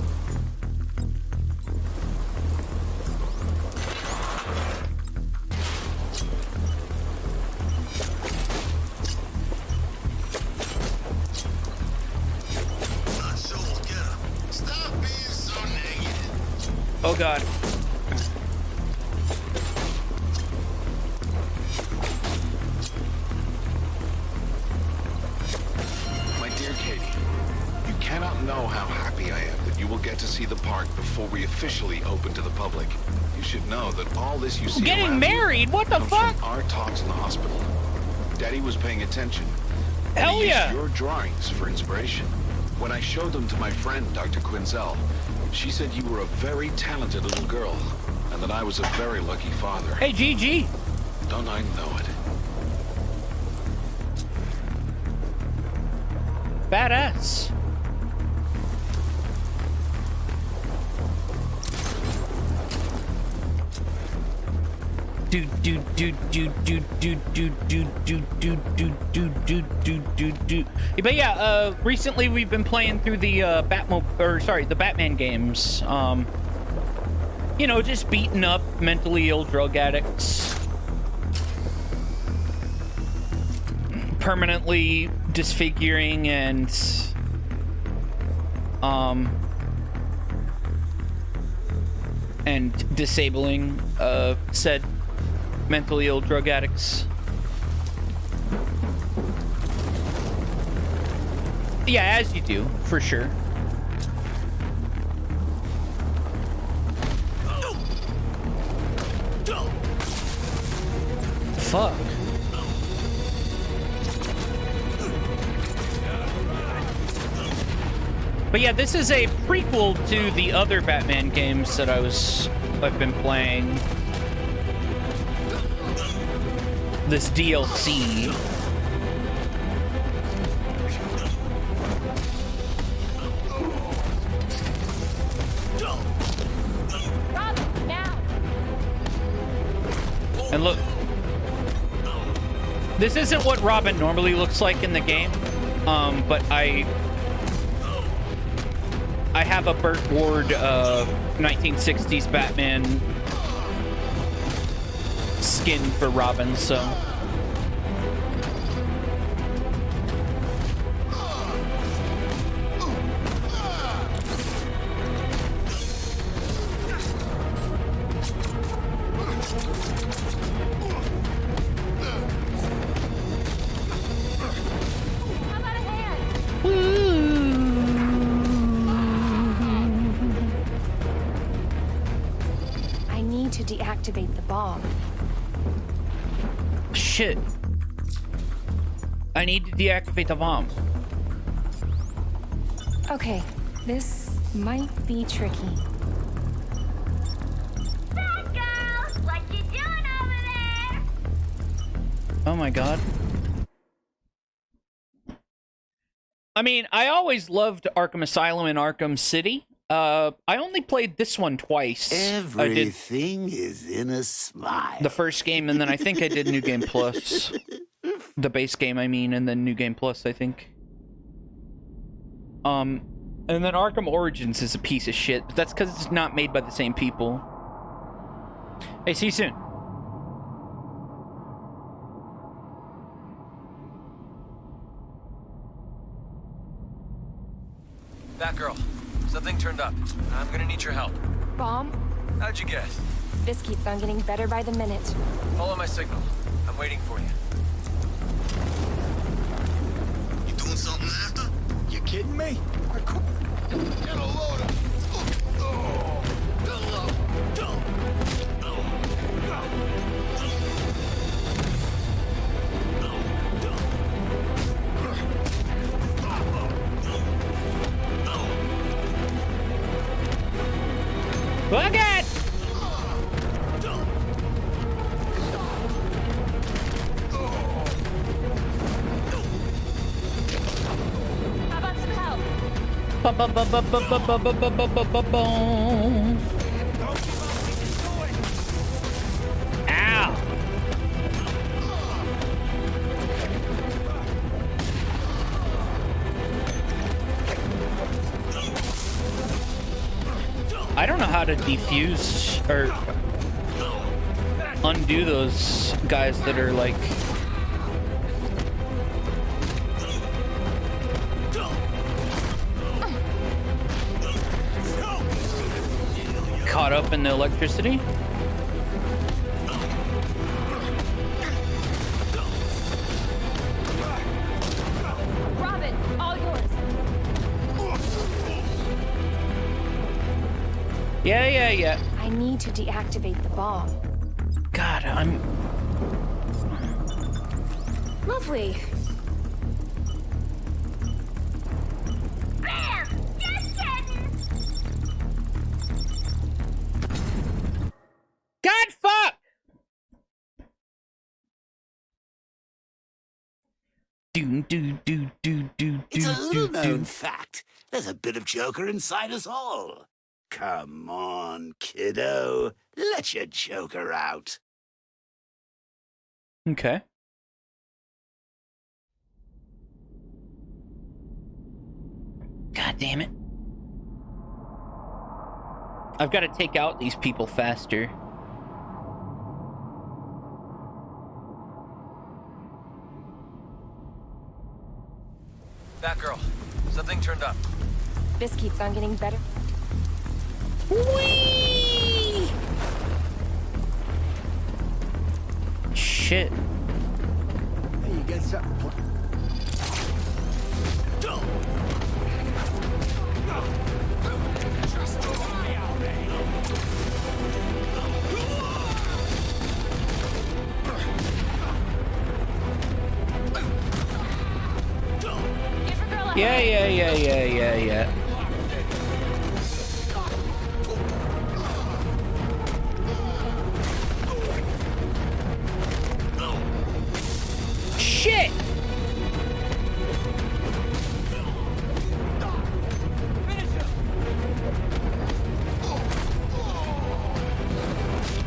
Oh God. My dear Katie, you cannot know how happy I am that you will get to see the park before we officially open to the public. You should know that all this you see Getting around married? What the comes fuck? from our talks in the hospital. Daddy was paying attention. And Hell he yeah. used your drawings for inspiration. When I showed them to my friend, Dr. Quinzel, she said you were a very talented little girl, and that I was a very lucky father. Hey, GG. Don't I know it? Badass. But yeah, recently we've been playing through the the Batman games. You know, just beating up mentally ill drug addicts, permanently disfiguring and disabling said mentally ill drug addicts. Yeah, as you do, for sure. Fuck. But yeah, this is a prequel to the other Batman games that I've been playing. This DLC. And look, this isn't what Robin normally looks like in the game, but I have a Burt Ward 1960s Batman skin for Robin, so. Deactivate the bomb. Shit. I need to deactivate the bomb. Okay, this might be tricky. Bad girl, what you doing over there? Oh my god. I mean, I always loved Arkham Asylum and Arkham City. I only played this one twice. Everything is in a smile. The first game, and then I think I did New Game Plus. The base game, I mean, and then New Game Plus, I think. And then Arkham Origins is a piece of shit, but that's because it's not made by the same people. Hey, see you soon. Batgirl. Something turned up. I'm gonna need your help. Bomb? How'd you guess? This keeps on getting better by the minute. Follow my signal. I'm waiting for you. You doing something after? You kidding me? Get a load of... Look it! How about some help? Ow! I don't know how to defuse or undo those guys that are like caught up in the electricity. Robin, all yours. Yeah. I need to deactivate the bomb. God, I'm... Lovely. Bam! Just kidding! God, fuck! It's a little-known fact. There's a bit of Joker inside us all. Come on, kiddo. Let your Joker out. Okay. God damn it. I've got to take out these people faster. Batgirl. Something turned up. This keeps on getting better. Whee! Shit. Hey, you got something? Just a lie out there. Give her girl a Yeah. Shit!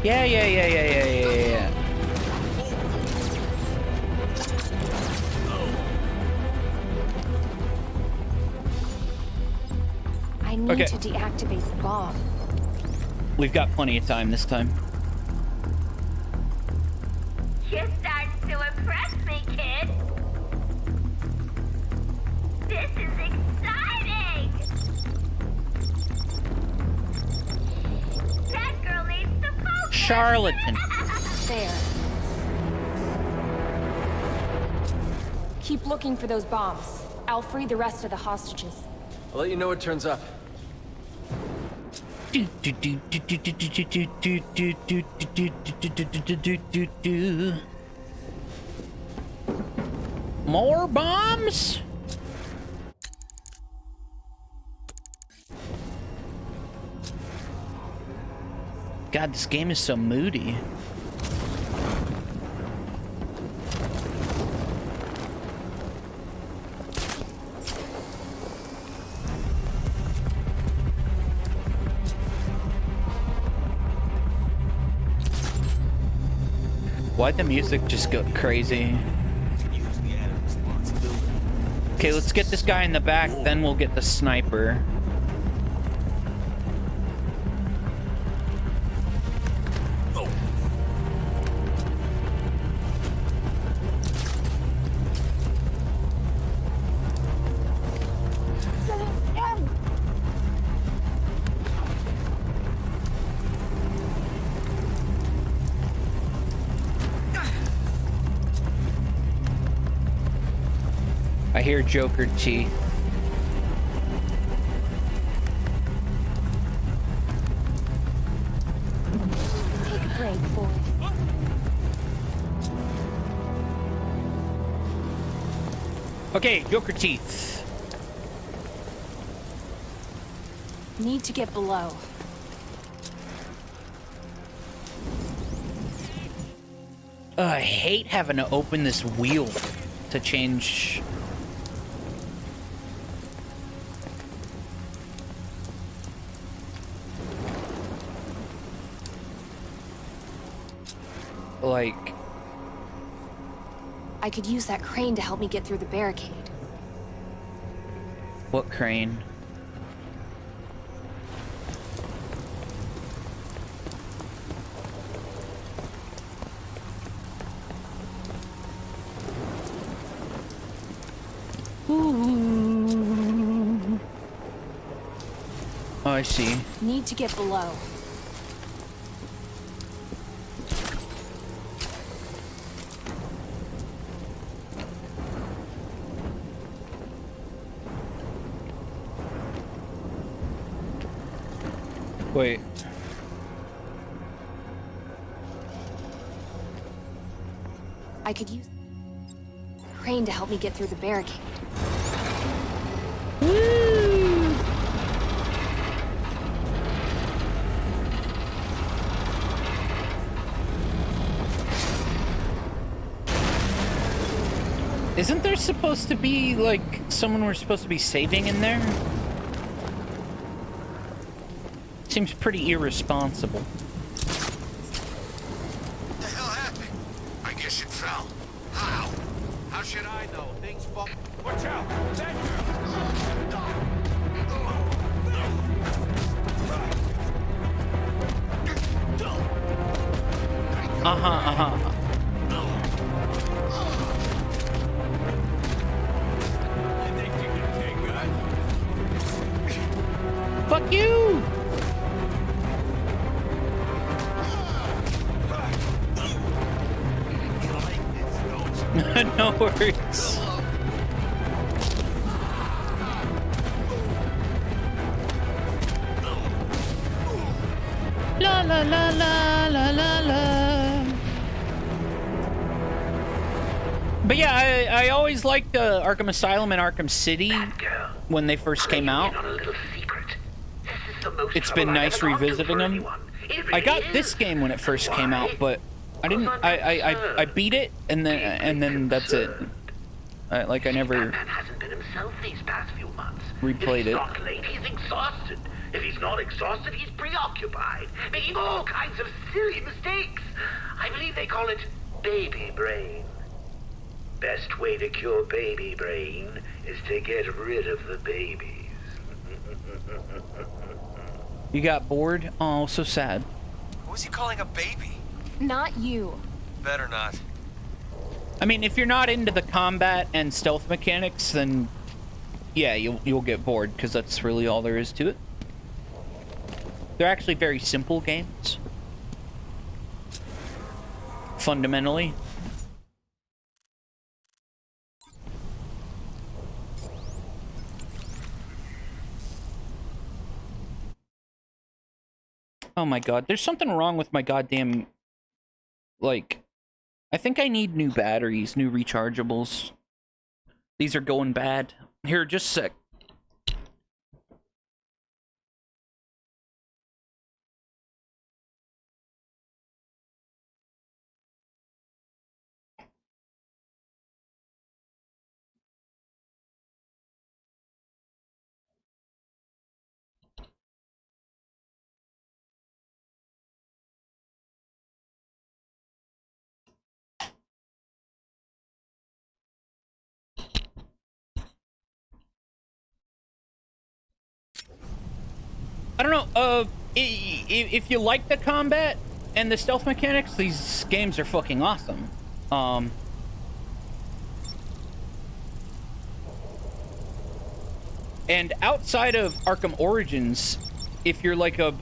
Yeah. need to deactivate the bomb. We've got plenty of time this time. You're starting to impress me, kid. This is exciting! That girl needs to focus! Charlatan. There. Keep looking for those bombs. I'll free the rest of the hostages. I'll let you know what turns up. More bombs? God, this game is so moody. Why'd the music just go crazy? Okay, let's get this guy in the back, then we'll get the sniper. I hear Joker teeth. Take a break, boy. Okay, Joker teeth. Need to get below. I hate having to open this wheel to change. Like, I could use that crane to help me get through the barricade. what crane? Ooh. Oh, I see. Need to get below. Wait. I could use crane to help me get through the barricade. Woo! Isn't there supposed to be, like, someone we're supposed to be saving in there? Seems pretty irresponsible. What the hell happened? I guess it fell. How? How should I know? Things fall. Watch out! That Uh-huh. Fuck you! No worries. La la la la la la la. But yeah, I always liked Arkham Asylum and Arkham City when they first came out. It's been nice revisiting them. I got this game when it first came out, but I didn't. I beat it, and then that's it. Like I never hasn't been himself these past few months. replayed it. Not late, he's exhausted. If he's not exhausted, he's preoccupied, making all kinds of silly mistakes. I believe they call it baby brain. Best way to cure baby brain is to get rid of the babies. You got bored? Oh, so sad. Who is he calling a baby? Not you. Better not. I mean, if you're not into the combat and stealth mechanics, then yeah, you'll get bored, because that's really all there is to it. They're actually very simple games. Fundamentally. Oh my god, there's something wrong with my goddamn... Like, I think I need new batteries, new rechargeables. These are going bad. Here, just a sec. I don't know, if you like the combat and the stealth mechanics, these games are fucking awesome. And outside of Arkham Origins, if you're like a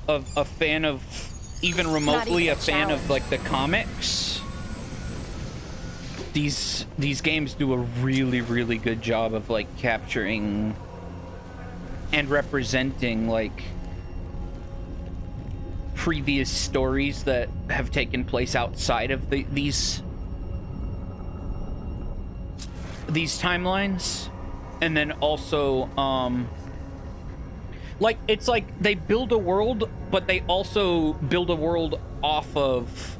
fan of, even remotely a fan of like the comics, these games do a really, really good job of like capturing and representing like previous stories that have taken place outside of these timelines. And then also like it's like they build a world, but they also build a world off of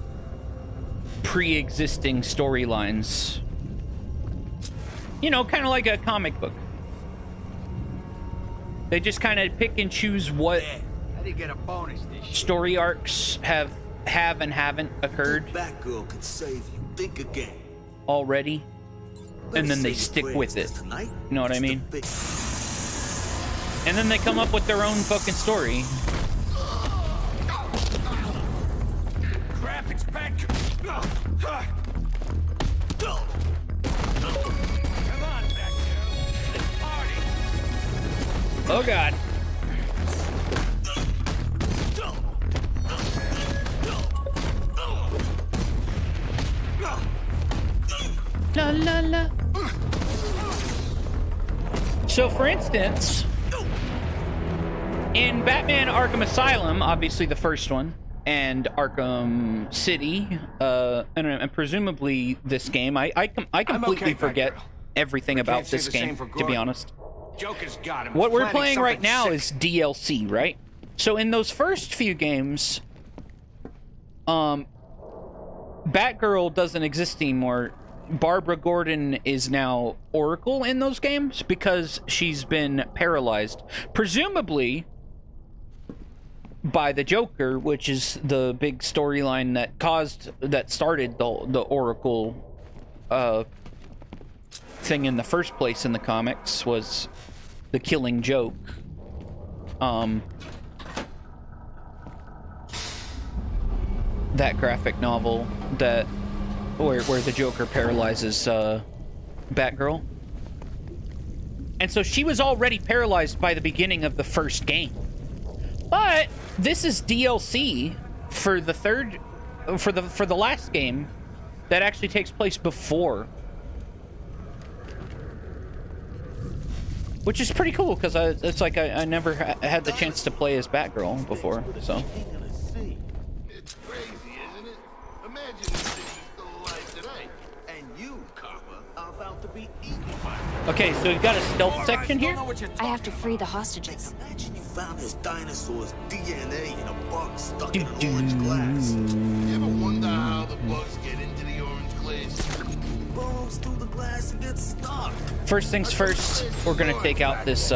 pre-existing storylines, you know, kind of like a comic book. They just kind of pick and choose what Get a bonus this story arcs have and haven't occurred Batgirl could save you. Think again. already, and then they stick with it. You know what I mean? And then they come up with their own fucking story. Crap, it's back. Come on, Batgirl. Let's party. Oh god. La la la. So, for instance, in Batman Arkham Asylum, obviously the first one, and Arkham City, and presumably this game, I completely forget everything about this game, to be honest. Joker's got him. What we're playing right now is DLC, right? So in those first few games, Batgirl doesn't exist anymore. Barbara Gordon is now Oracle in those games because she's been paralyzed, presumably by the Joker, which is the big storyline that started the Oracle thing in the first place in the comics, was the Killing Joke. That graphic novel that where the Joker paralyzes Batgirl. And so she was already paralyzed by the beginning of the first game. But this is DLC for the for the last game that actually takes place before. Which is pretty cool, because it's like I never had the chance to play as Batgirl before, so. It's crazy, isn't it? Imagine if this is still alive today. And you, Karma, are about to be eaten by. Okay, so we've got a stealth section here. I have to free the hostages. Imagine you found this dinosaur's DNA in a bug stuck in an orange glass. You ever wonder how the bugs get into the orange glass? Burrows through the glass and gets stuck. First things first, we're gonna take out this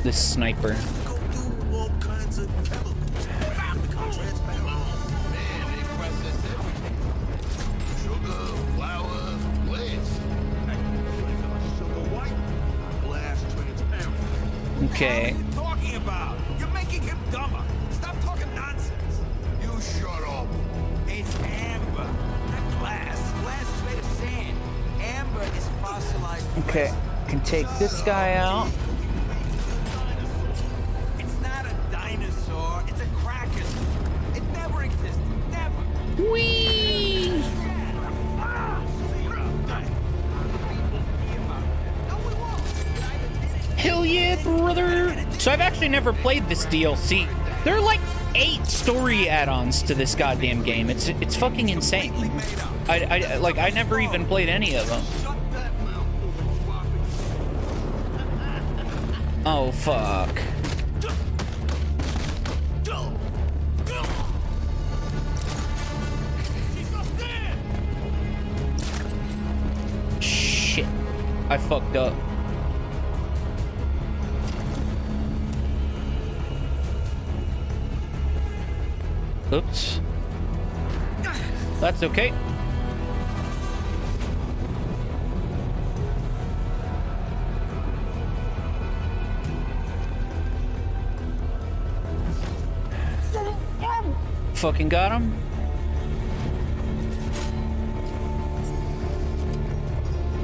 this sniper. Go through all kinds of chemicals. Transparent. Man, they processed everything. Sugar, flour, glass. Sugar white, glass Okay. What are you talking about? You're making him dumber. Stop talking nonsense. You shut up. It's amber, not glass. Glass is made of sand. Amber is fossilized. Okay, can take this guy out. It's not a dinosaur. It's a kraken. It never existed. Never. Whee! Hell yeah, brother! So I've actually never played this DLC. There are like 8 story add-ons to this goddamn game. It's fucking insane. I never even played any of them. Oh fuck. Shit. I fucked up. Oops. That's okay. Fucking got him.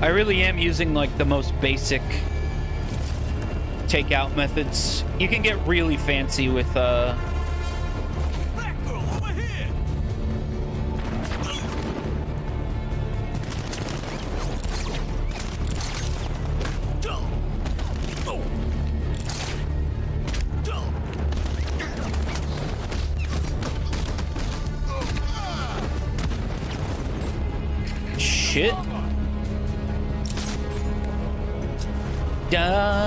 I really am using like the most basic takeout methods. You can get really fancy with shit. Duh.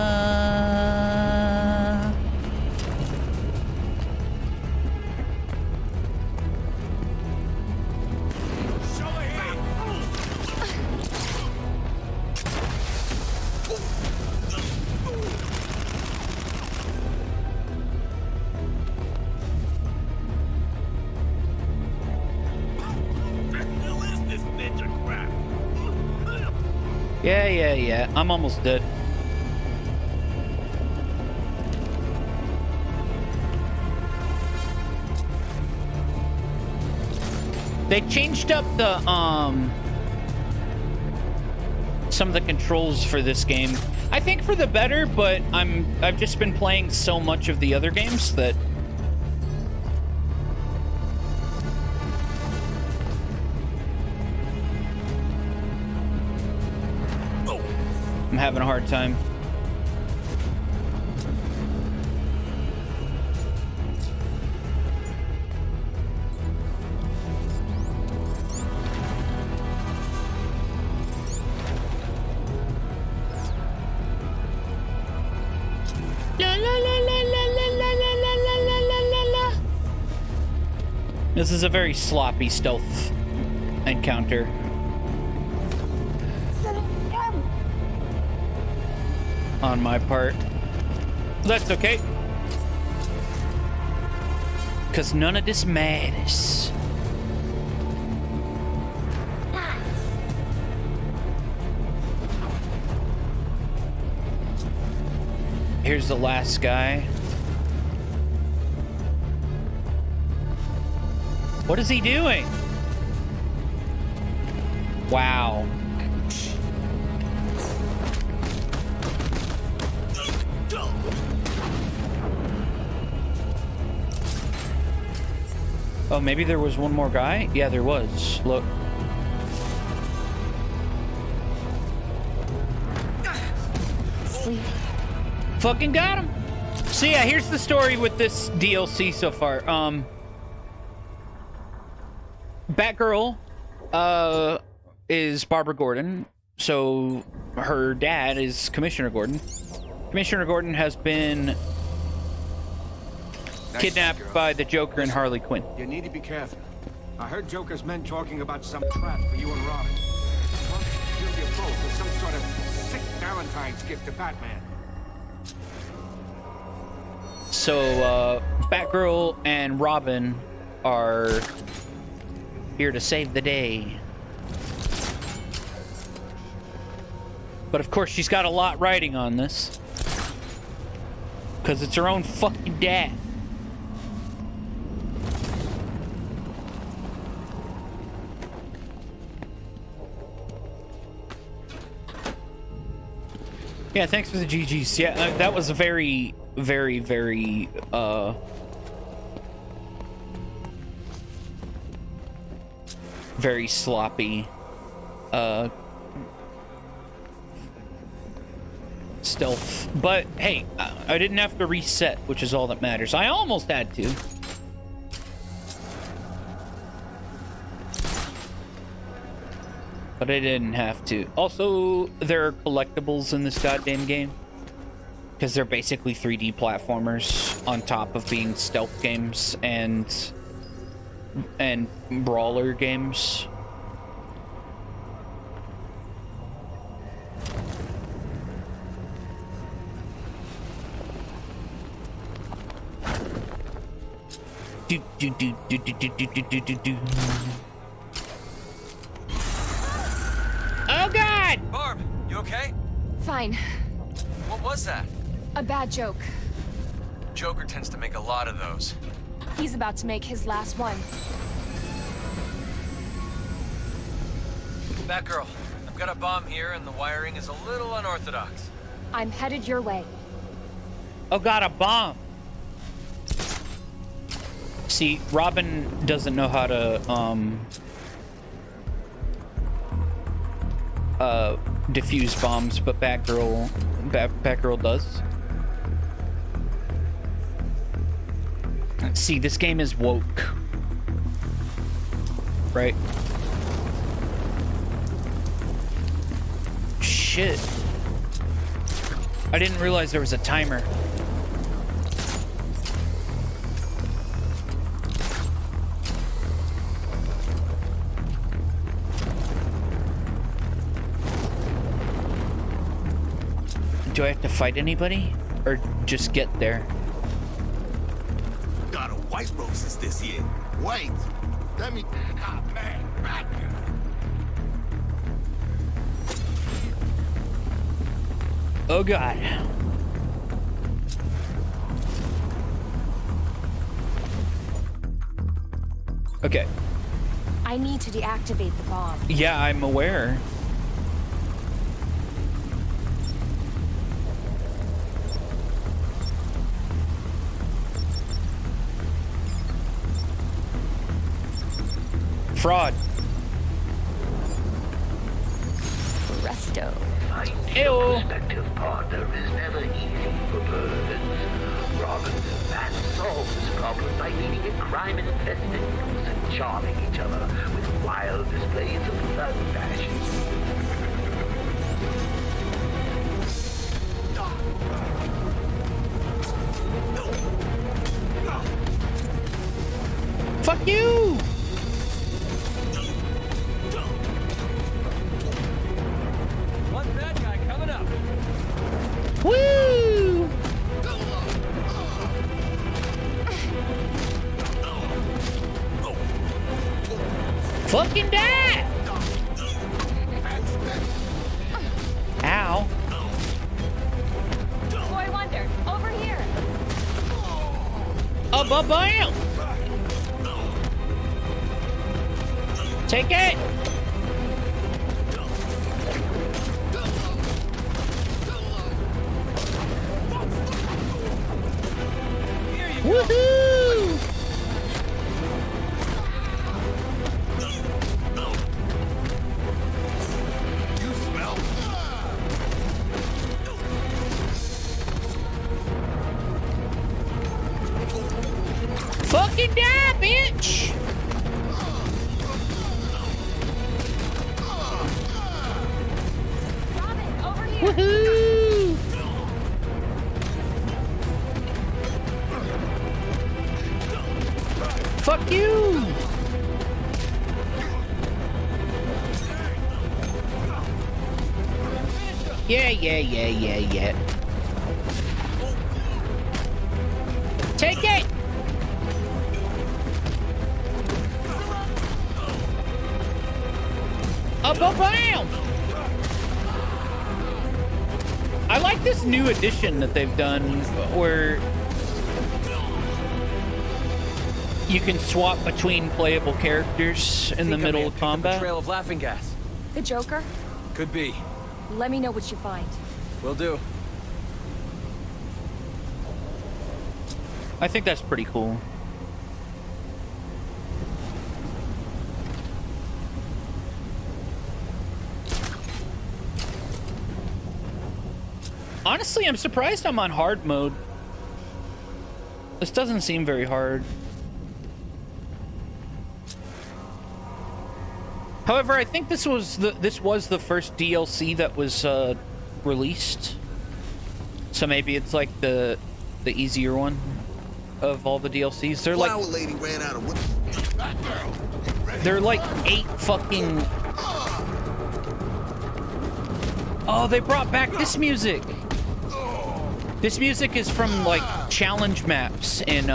Yeah. I'm almost dead. They changed up the some of the controls for this game. I think for the better, but I've just been playing so much of the other games that I'm having a hard time. This is a very sloppy stealth encounter. On my part. That's okay. Because none of this matters. Here's the last guy. What is he doing? Wow. Oh, maybe there was one more guy? Yeah, there was. Look. Sleep. Fucking got him. So yeah, here's the story with this DLC so far. Batgirl is Barbara Gordon. So her dad is Commissioner Gordon. Commissioner Gordon has been kidnapped by the Joker and Harley Quinn. You need to be careful. I heard Joker's men talking about some trap for you and Robin. Well, you'll be both as some sort of sick Valentine's gift to Batman. So, Batgirl and Robin are here to save the day. But of course, she's got a lot riding on this. Because it's her own fucking dad. Yeah, thanks for the GGs. Yeah, that was a very, very, very, very sloppy, stealth. But, hey, I didn't have to reset, which is all that matters. I almost had to. But I didn't have to. Also, there are collectibles in this goddamn game. Because they're basically 3D platformers on top of being stealth games and brawler games. Oh God! Barb, you okay? Fine. What was that? A bad joke. Joker tends to make a lot of those. He's about to make his last one. Batgirl, I've got a bomb here and the wiring is a little unorthodox. I'm headed your way. Oh God, a bomb! See, Robin doesn't know how to, defuse bombs, but Batgirl does. See, this game is woke. Right? Shit. I didn't realize there was a timer. Do I have to fight anybody? Or just get there? Got a white roses this year. White? That means... Ah, man, Batgirl. Oh God. Okay. I need to deactivate the bomb. Yeah, I'm aware. Fraud. Presto. Finding a prospective partner is never easy for birds. Robin and Bat solve this problem by meeting in crime-infested groups and charming each other with wild displays of love fashion. Fuck you! One bad guy coming up. Woo! Fucking die! Ow. Boy Wonder, over here. Bam! Take it! Woohoo! You smell? Fucking die, bitch! Robin, over here. Woohoo! Fuck you! Yeah. Take it! Bam! I like this new addition that they've done where you can swap between playable characters in the middle of combat. Trail of laughing gas. The Joker? Could be. Let me know what you find. Will do. I think that's pretty cool. Honestly, I'm surprised I'm on hard mode. This doesn't seem very hard. However, I think this was the first DLC that was released. So maybe it's like the easier one of all the DLCs. They're like lady ran out of they're like 8 fucking. Oh, they brought back this music. This music is from like challenge maps in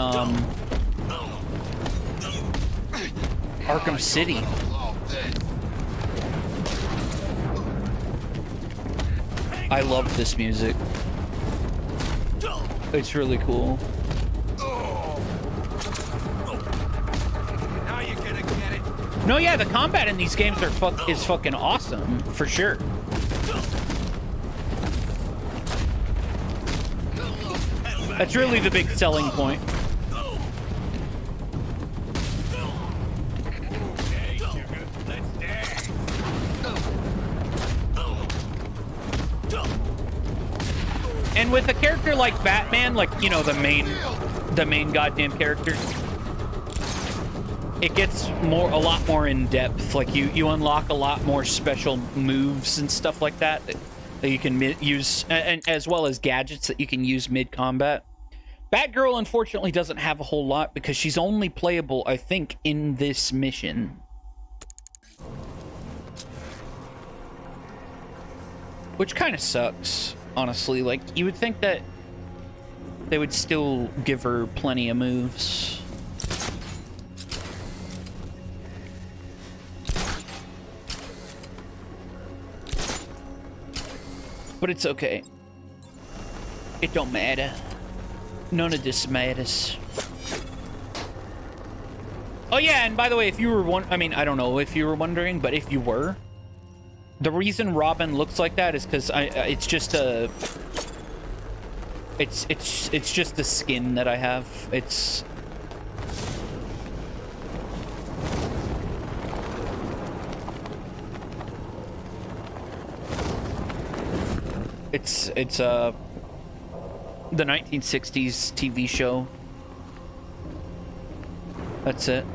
Arkham City. I love this music. It's really cool. Now you're gonna get it. No, yeah, the combat in these games is fucking awesome, for sure. That's really the big selling point. And with a character like Batman, like, you know, the main goddamn character, it gets a lot more in depth. Like you unlock a lot more special moves and stuff like that you can use, and as well as gadgets that you can use mid-combat. Batgirl, unfortunately, doesn't have a whole lot because she's only playable, I think, in this mission. Which kind of sucks, honestly. Like, you would think that they would still give her plenty of moves. But it's okay. It don't matter. None of this matters. Oh yeah, and by the way, if you were I mean, I don't know if you were wondering, but if you were, the reason Robin looks like that is because it's just a... It's just the skin that I have. It's the 1960s TV show. That's it.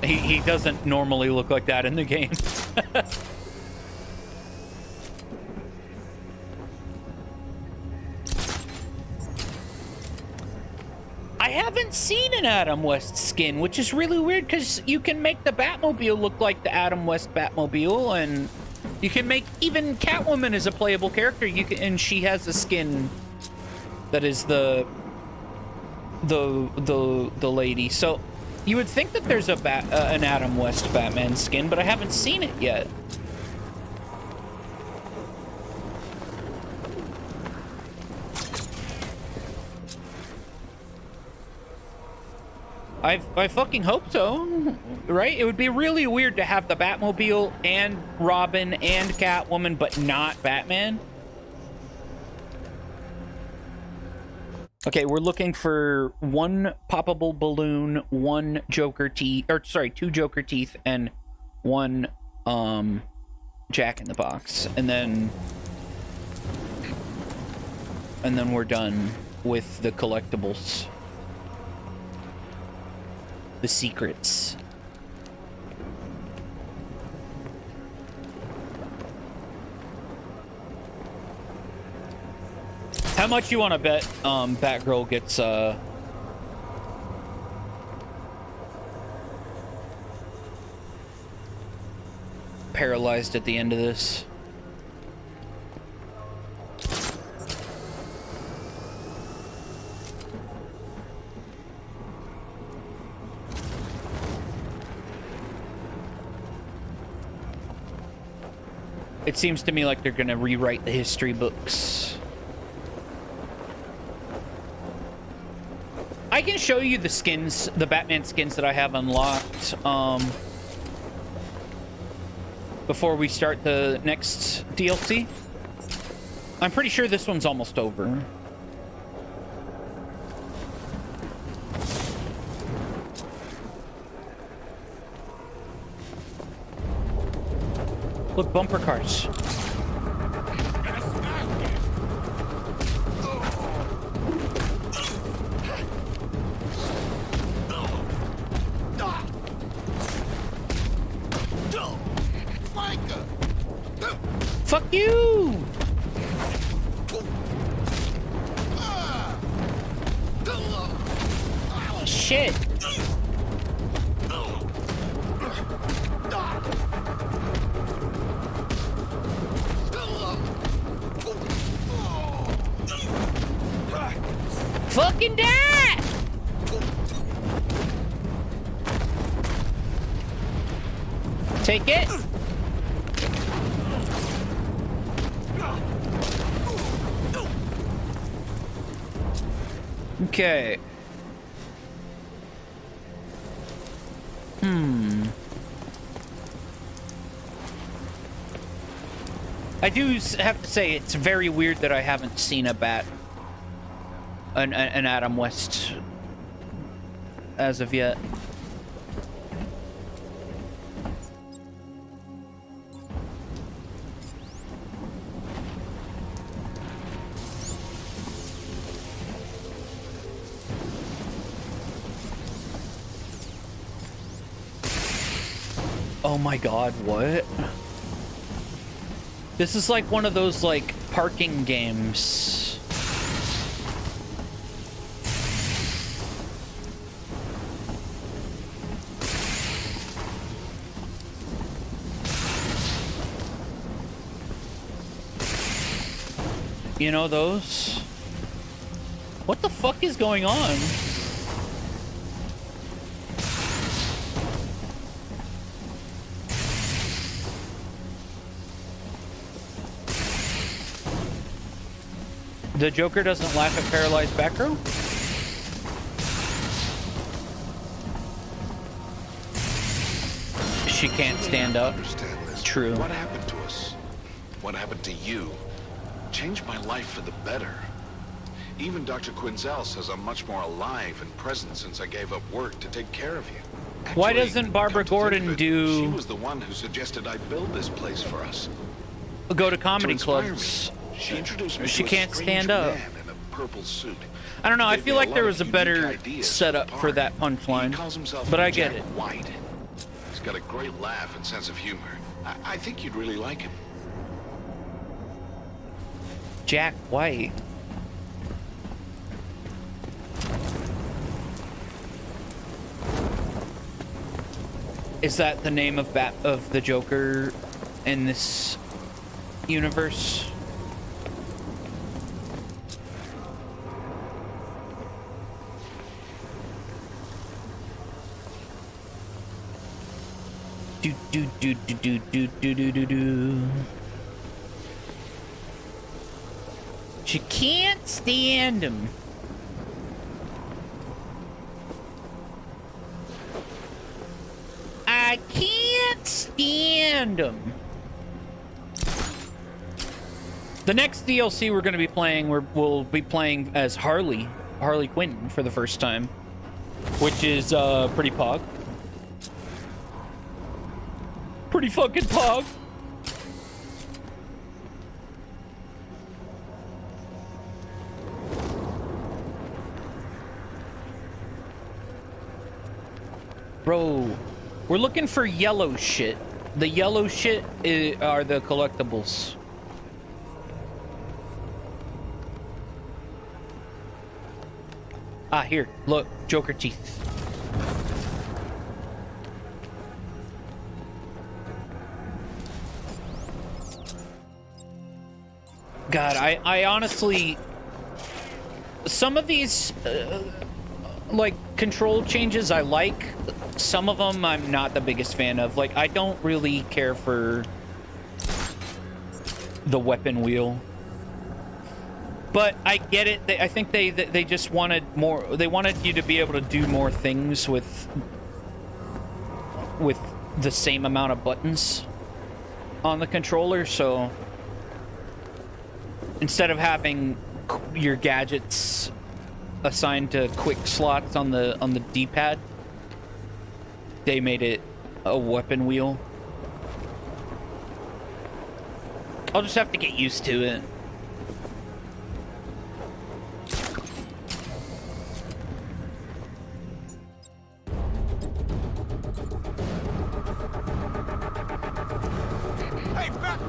He doesn't normally look like that in the game. I haven't seen an Adam West skin, which is really weird because you can make the Batmobile look like the Adam West Batmobile, and you can make even Catwoman as a playable character. And she has a skin that is the lady. So you would think that there's an Adam West Batman skin, but I haven't seen it yet. I fucking hope so, right? It would be really weird to have the Batmobile and Robin and Catwoman, but not Batman. Okay, we're looking for 1 poppable balloon, 1 Joker teeth, or sorry, 2 Joker teeth, and 1 Jack in the Box, and then we're done with the collectibles. The secrets. How much you want to bet Batgirl gets paralyzed at the end of this? It seems to me like they're gonna rewrite the history books. I can show you the skins, the Batman skins that I have unlocked, before we start the next DLC. I'm pretty sure this one's almost over. Look, bumper cars. Fuck you! Shit. Fucking die! Take it. Okay. I do have to say it's very weird that I haven't seen an Adam West as of yet. Oh my god, what? This is like one of those, like, parking games. You know those? What the fuck is going on? The Joker doesn't laugh at paralyzed Batgirl? She can't stand up. True. What happened to us? What happened to you? Changed my life for the better. Even Dr. Quinzel says I'm much more alive and present since I gave up work to take care of you. Actually, why doesn't Barbara Gordon do... She was the one who suggested I build this place for us. Go to comedy clubs. She introduced me She to a can't strange stand up. man in a purple suit. I don't know, I Gave feel me like lot there of was a unique better ideas setup for the that part. punchline. He calls himself But I Jack get it. White. He's got a great laugh and sense of humor. I think you'd really like him. Jack White. Is that the name of the Joker in this universe? Do do do do do do do do do do. She can't stand him. I can't stand him. The next DLC we're going to be playing, we'll be playing as Harley Quinn for the first time, which is pretty pog. Pretty fucking pog. Bro, we're looking for yellow shit. The yellow shit are the collectibles. Ah, here, look, Joker teeth. God, I honestly... Some of these, like, control changes I like. Some of them I'm not the biggest fan of. Like, I don't really care for the weapon wheel. But I get it. I think they just wanted more. They wanted you to be able to do more things with the same amount of buttons on the controller. So instead of having your gadgets assigned to quick slots on the D-pad, they made it a weapon wheel. I'll just have to get used to it. Hey, back!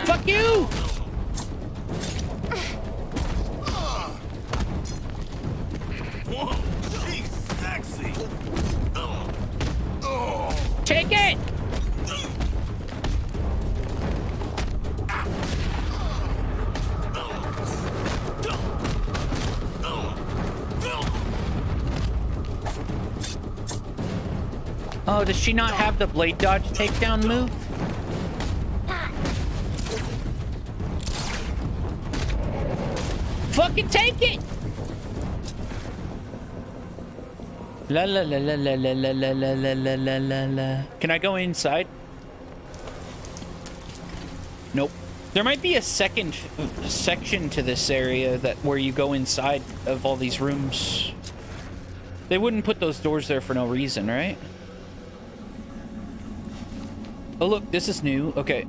Fuck you! Whoa, she's sexy. Take it! Oh, does she not have the blade dodge takedown move? Fucking take it! La la la la la la la la la la la la la la. Can I go inside? Nope. There might be a second section to this area that where you go inside of all these rooms. They wouldn't put those doors there for no reason, right? Oh look, this is new. Okay.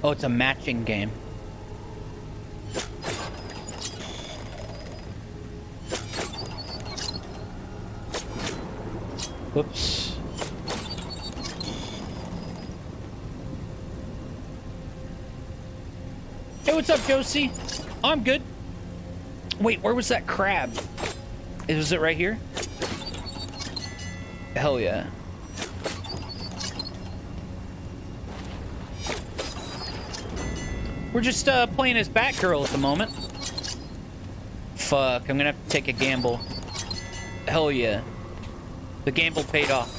Oh, it's a matching game. Whoops. Hey, what's up, Josie? I'm good. Wait, where was that crab? Was it right here? Hell yeah. We're just playing as Batgirl at the moment. Fuck, I'm gonna have to take a gamble. Hell yeah. The gamble paid off.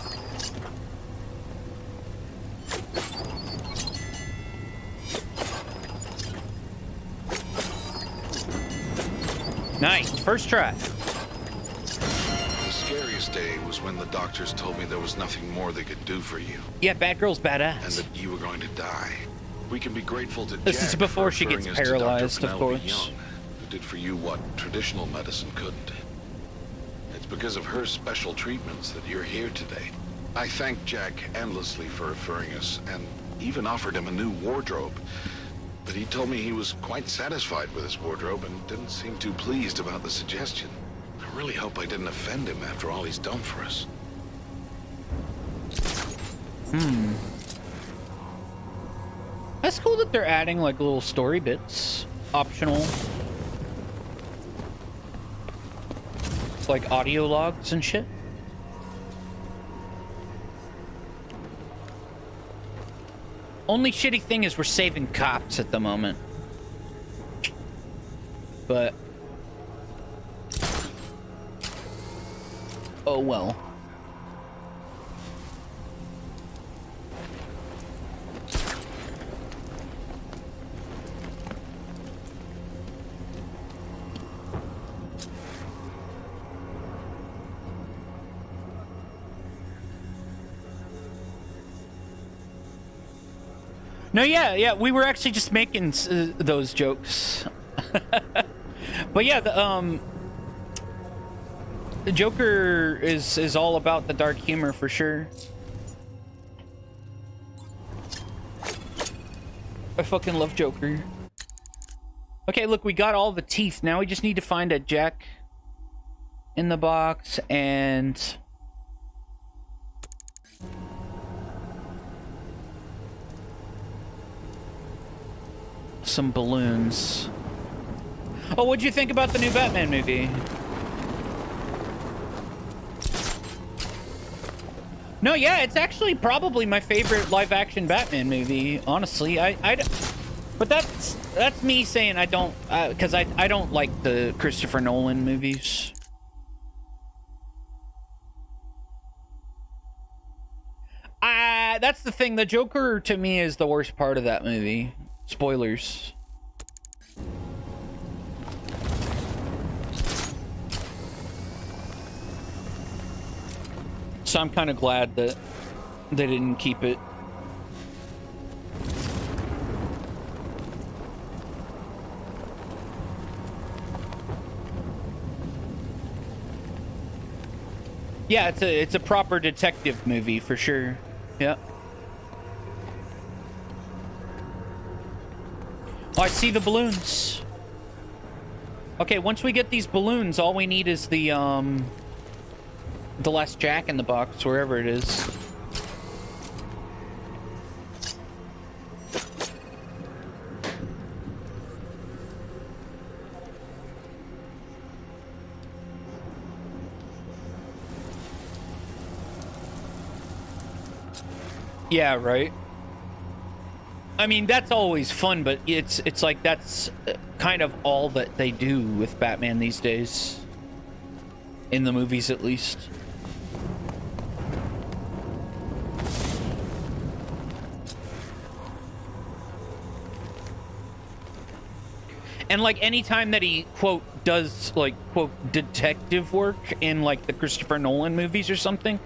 Nice, first try. The scariest day was when the doctors told me there was nothing more they could do for you. Yeah, Batgirl's badass. And that you were going to die. We can be grateful to This Jack is before for she gets referring us to paralyzed, Dr. of Penelope course. Young, who did for you what traditional medicine couldn't. It's because of her special treatments that you're here today. I thanked Jack endlessly for referring us, and even offered him a new wardrobe. But he told me he was quite satisfied with his wardrobe and didn't seem too pleased about the suggestion. I really hope I didn't offend him after all he's done for us. That's cool that they're adding like little story bits, optional, like audio logs and shit. Only shitty thing is we're saving cops at the moment, but oh well. No, yeah, we were actually just making those jokes. But yeah, the Joker is all about the dark humor for sure. I fucking love Joker. Okay, look, we got all the teeth. Now we just need to find a Jack in the Box and some balloons. Oh, what'd you think about the new Batman movie? No, yeah, it's actually probably my favorite live-action Batman movie, honestly. But that's me saying I don't, because I don't like the Christopher Nolan movies. That's the thing. The Joker, to me, is the worst part of that movie. Spoilers. So I'm kind of glad that they didn't keep it. Yeah, it's a proper detective movie for sure. Yeah. Oh, I see the balloons. Okay, once we get these balloons, all we need is the last Jack in the Box, wherever it is. Yeah, right. I mean, that's always fun, but it's like that's kind of all that they do with Batman these days. In the movies, at least. And like anytime that he quote does like quote detective work in like the Christopher Nolan movies or something,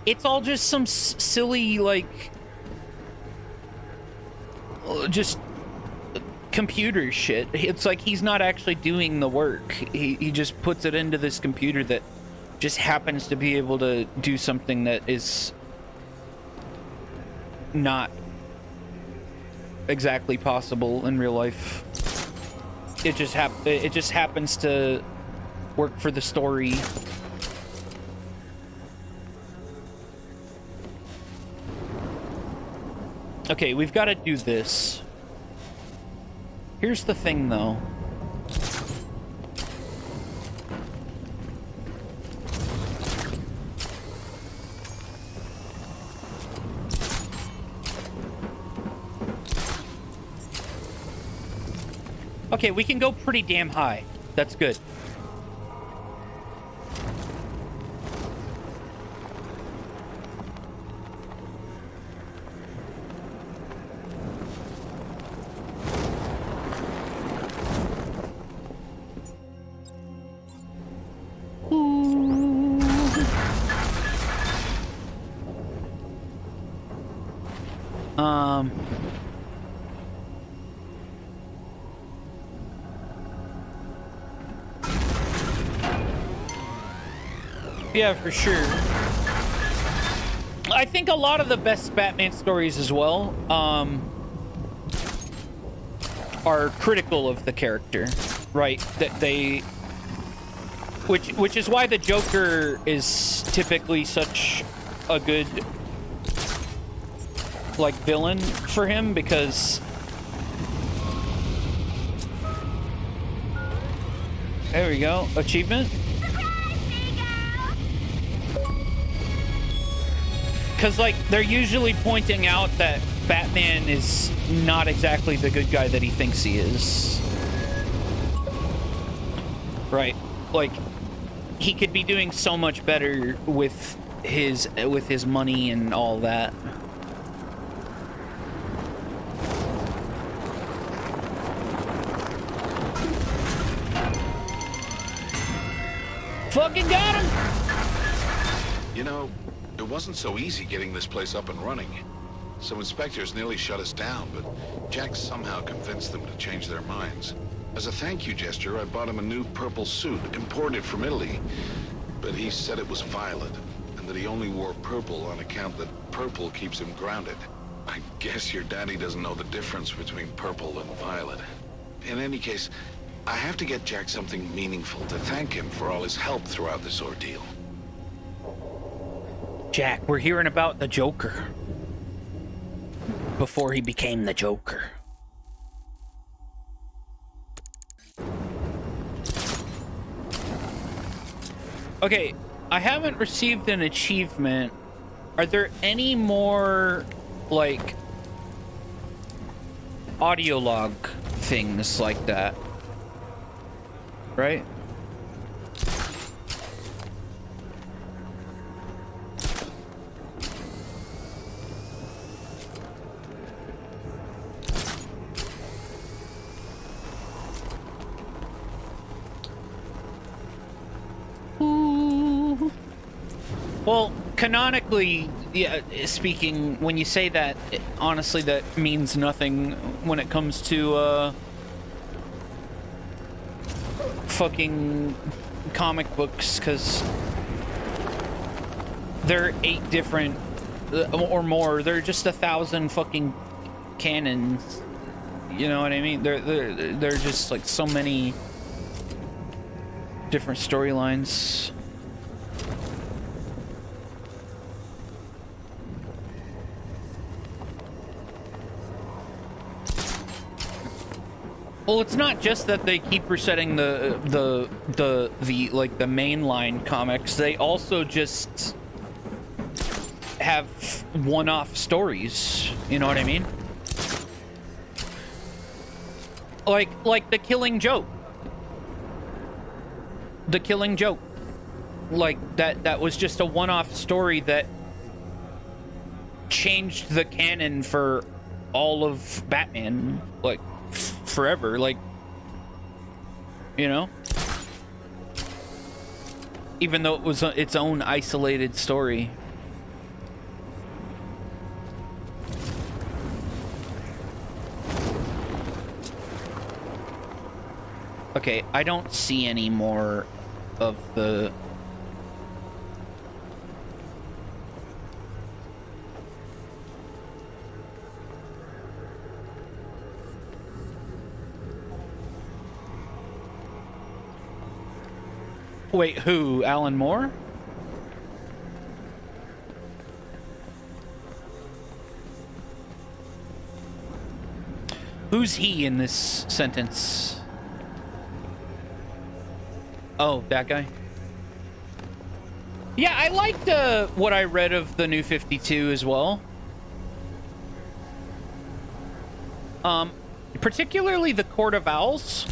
it's all just some silly like just computer shit. It's like he's not actually doing the work. He just puts it into this computer that just happens to be able to do something that is not exactly possible in real life. It just happens to work for the story. Okay, we've got to do this. Here's the thing, though. Okay, we can go pretty damn high. That's good. Yeah, for sure. I think a lot of the best Batman stories as well are critical of the character, right? That they, which is why the Joker is typically such a good like villain for him, because there we go, achievement. Because, like, they're usually pointing out that Batman is not exactly the good guy that he thinks he is. Right. Like, he could be doing so much better with his money and all that. Fucking got him! You know, it wasn't so easy getting this place up and running. Some inspectors nearly shut us down, but Jack somehow convinced them to change their minds. As a thank you gesture, I bought him a new purple suit, imported from Italy. But he said it was violet, and that he only wore purple on account that purple keeps him grounded. I guess your daddy doesn't know the difference between purple and violet. In any case, I have to get Jack something meaningful to thank him for all his help throughout this ordeal. Jack, we're hearing about the Joker. Before he became the Joker. Okay, I haven't received an achievement Are there any more, like, audio log things like that? Right? Ooh. Well, canonically, yeah, speaking, when you say that, honestly, that means nothing when it comes to, fucking comic books, because there are 8 different, or more, there are just 1,000 fucking canons, you know what I mean? There are just, like, so many different storylines. Well, it's not just that they keep resetting the like the mainline comics. They also just have one-off stories. You know what I mean? Like the Killing Joke. The Killing Joke. Like that was just a one-off story that changed the canon for all of Batman. Like forever, like, you know, even though it was its own isolated story. Okay, I don't see any more of the Wait, who? Alan Moore? Who's he in this sentence? Oh, that guy? Yeah, I liked what I read of the New 52 as well. Particularly the Court of Owls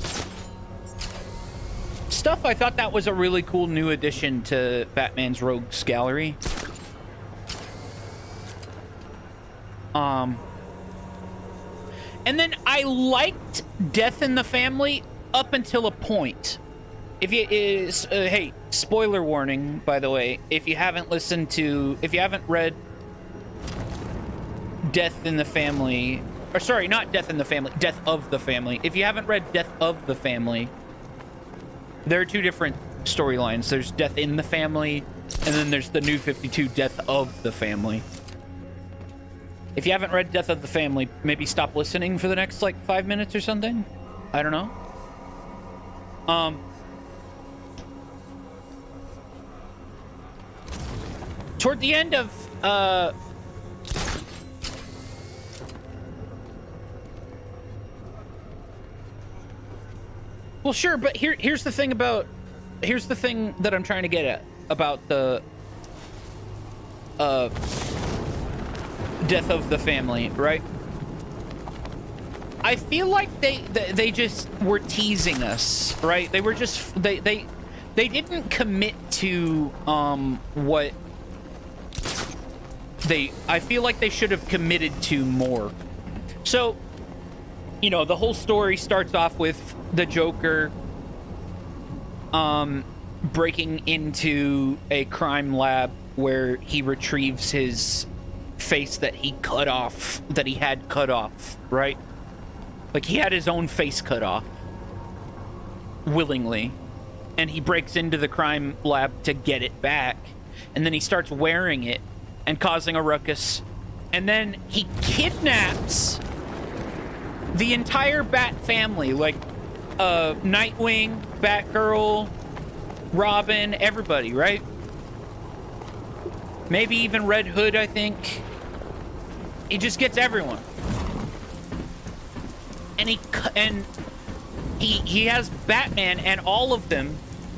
stuff. I thought that was a really cool new addition to Batman's Rogues Gallery. And then I liked Death in the Family up until a point. If you hey, spoiler warning, by the way, if you haven't read Death in the Family, or sorry, not Death in the Family, Death of the Family. If you haven't read Death of the Family, there are 2 different storylines. There's Death in the Family, and then there's the New 52 Death of the Family. If you haven't read Death of the Family, maybe stop listening for the next, like, 5 minutes or something. I don't know. Toward the end of, well, sure, but here's the thing that I'm trying to get at about the Death of the Family, right? I feel like they just were teasing us, right? They were just they didn't commit to what I feel like they should have committed to more. So, you know, the whole story starts off with the Joker breaking into a crime lab where he retrieves his face that he had cut off, right? Like, he had his own face cut off willingly, and he breaks into the crime lab to get it back, and then he starts wearing it and causing a ruckus, and then he kidnaps the entire Bat family, like Nightwing, Batgirl, Robin, everybody, right? Maybe even Red Hood, I think. He just gets everyone. And he has Batman and all of them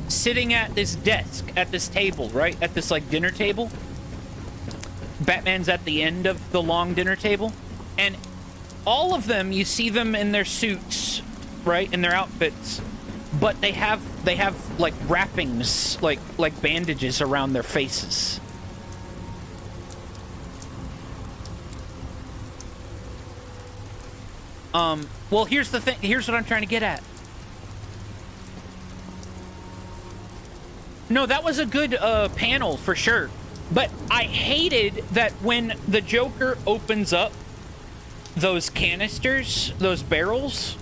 sitting at this desk, at this table, right? At this, like, dinner table. Batman's at the end of the long dinner table, and all of them, you see them in their suits, right, in their outfits, but they have like wrappings, like bandages around their faces. Well, here's the thing. Here's what I'm trying to get at. No, that was a good panel for sure. But I hated that when the Joker opens up those canisters, those barrels,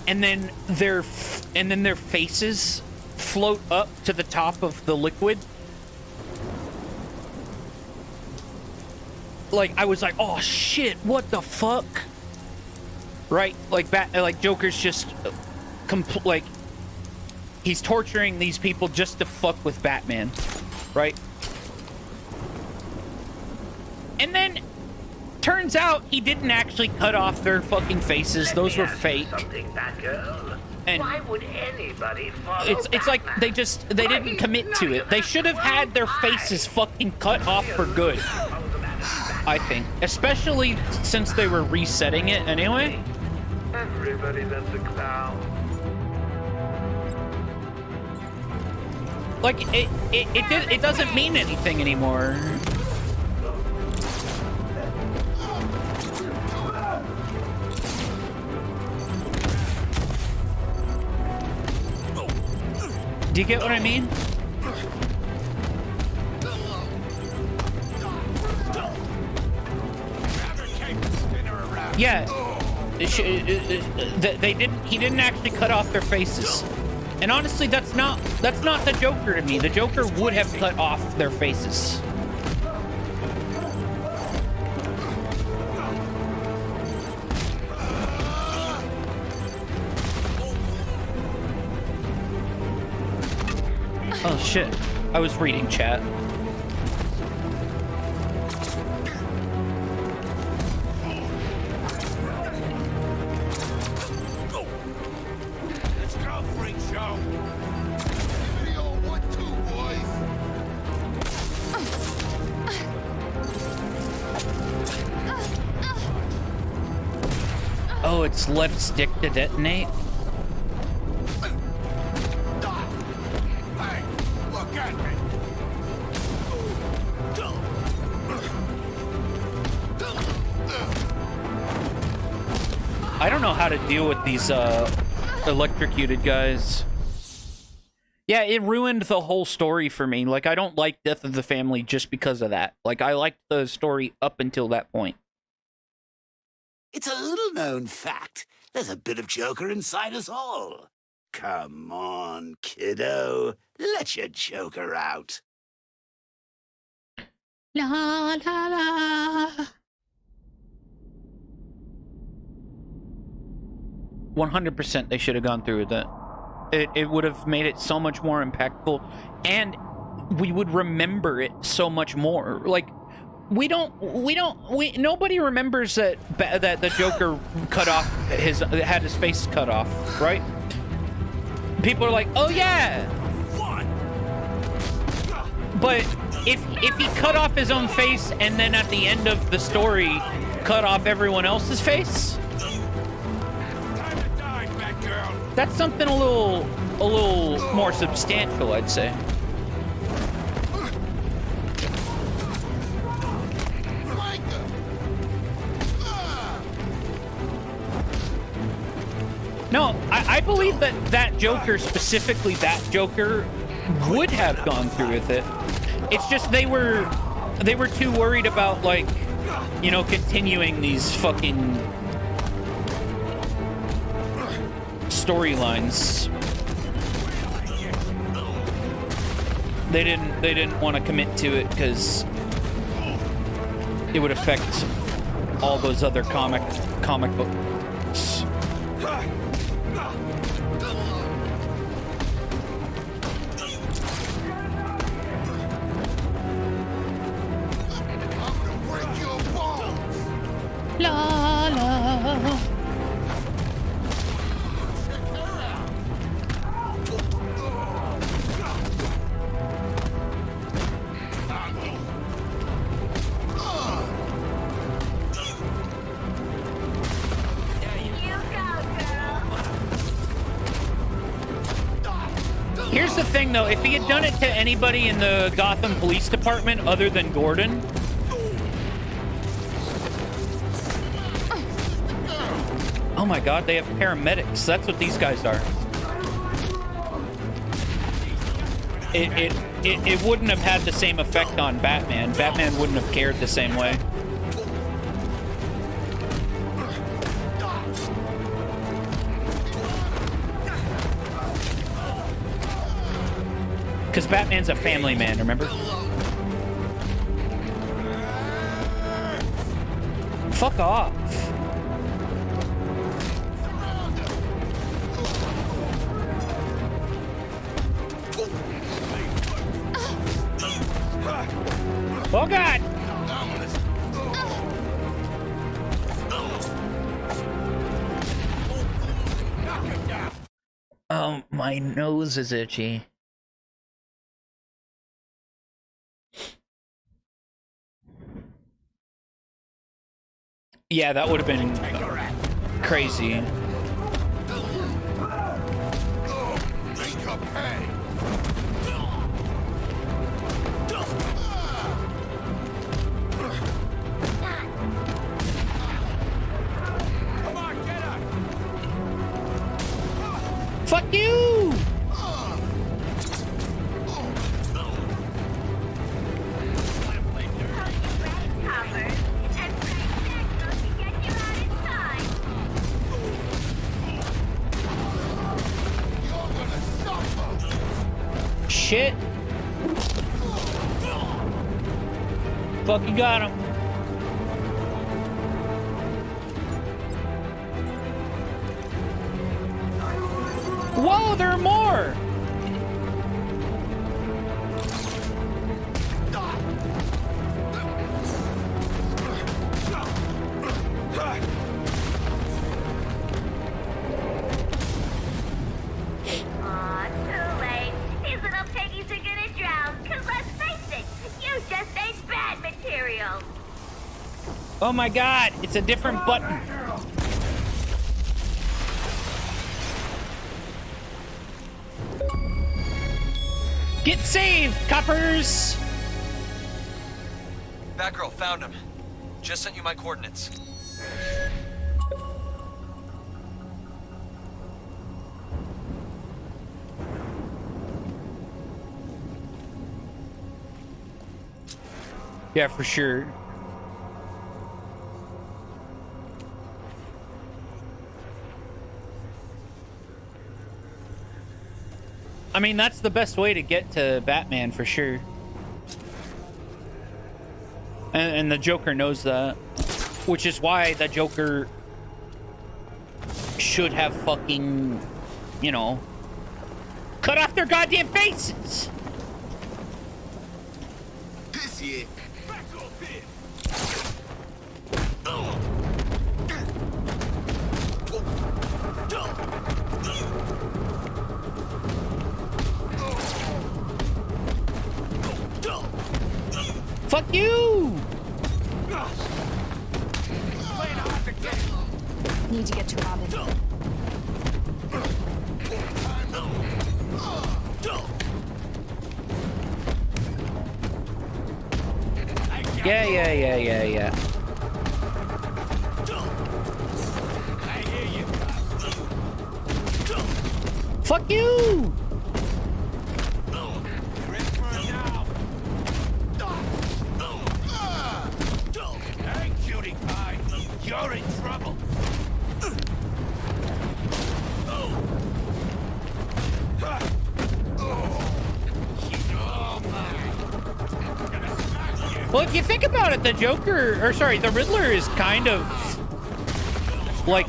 and then their faces float up to the top of the liquid. Like, I was like, oh shit, what the fuck? Right? Like Joker's just like, he's torturing these people just to fuck with Batman, right? And then turns out he didn't actually cut off their fucking faces. Those were fake. And why would anybody follow it's like they didn't commit to it. They should have had their faces fucking cut off for good, I think. Especially since they were resetting it anyway. Everybody that's a clown. Like it doesn't mean anything anymore. Do you get what I mean? Yeah. He didn't actually cut off their faces. And honestly, that's not the Joker to me. The Joker would have cut off their faces. Oh shit. I was reading chat. Let's go, freak show. We all want to, boys. Oh, it's left stick to detonate? Hey, look at me. I don't know how to deal with these electrocuted guys. Yeah, it ruined the whole story for me. Like, I don't like Death of the Family just because of that. Like, I liked the story up until that point. It's a little-known fact. There's a bit of Joker inside us all. Come on, kiddo. Let your Joker out. La la la. 100% they should have gone through with that. It would have made it so much more impactful, and we would remember it so much more. Like, nobody remembers that the Joker had his face cut off, right? People are like, oh yeah. But if he cut off his own face and then at the end of the story cut off everyone else's face, that's something a little more substantial, I'd say. No, I believe that Joker, specifically that Joker, would have gone through with it. It's just they were too worried about, like, you know, continuing these fucking storylines. They didn't want to commit to it because it would affect all those other comic books. La la. Here's the thing, though. If he had done it to anybody in the Gotham Police Department other than Gordon... Oh my god, they have paramedics. That's what these guys are. It wouldn't have had the same effect on Batman. Batman wouldn't have cared the same way. Because Batman's a family man, remember? Fuck off. Oh god! Oh, my nose is itchy. Yeah, that would have been crazy. Fuck you! Shit. Fuck, you got him. Whoa, there are more! Oh my god, it's a different button. Get saved, coppers! Batgirl, found him. Just sent you my coordinates. Yeah, for sure. I mean, that's the best way to get to Batman, for sure. And the Joker knows that. Which is why the Joker should have fucking, you know, cut off their goddamn faces! This year. Fuck you! Need to get to Robin. Yeah. Fuck you! You're in trouble. Well, if you think about it, the Joker, or sorry, the Riddler is kind of like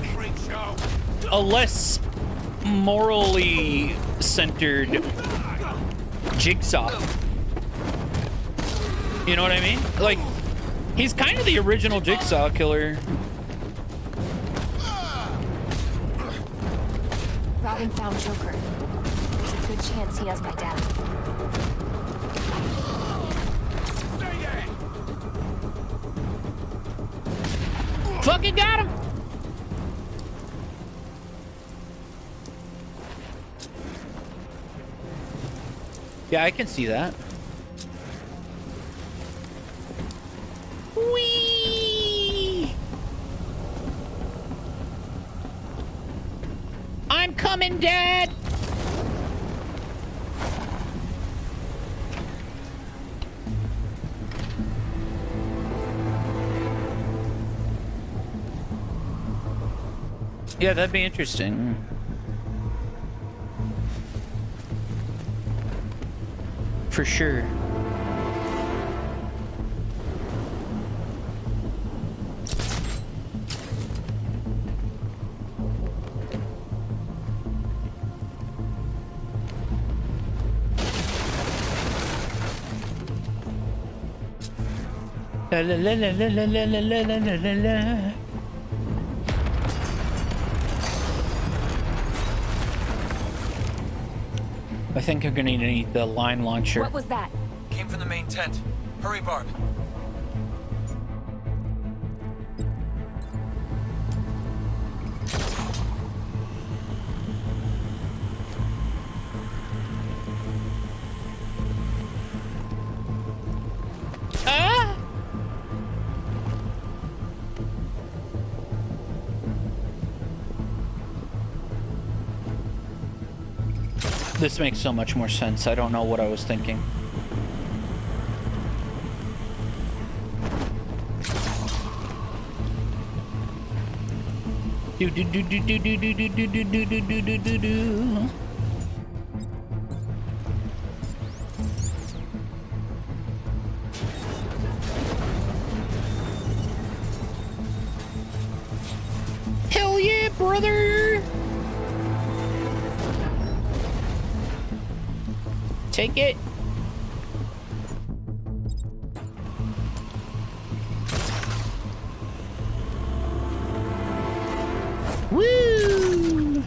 a less morally centered Jigsaw. You know what I mean? Like, he's kind of the original Jigsaw killer. Robin found Joker. There's a good chance he has my dad. Fucking got him! Yeah, I can see that. Whee! I'm coming, Dad! Yeah, that'd be interesting. For sure. La la la la la la la la la la la. I think I'm gonna need the line launcher. What was that? Came from the main tent. Hurry, Barb. Ah! This makes so much more sense. I don't know what I was thinking. Do do do do do do do do do do do do do do do. Hell yeah, brother! Take it. Woo!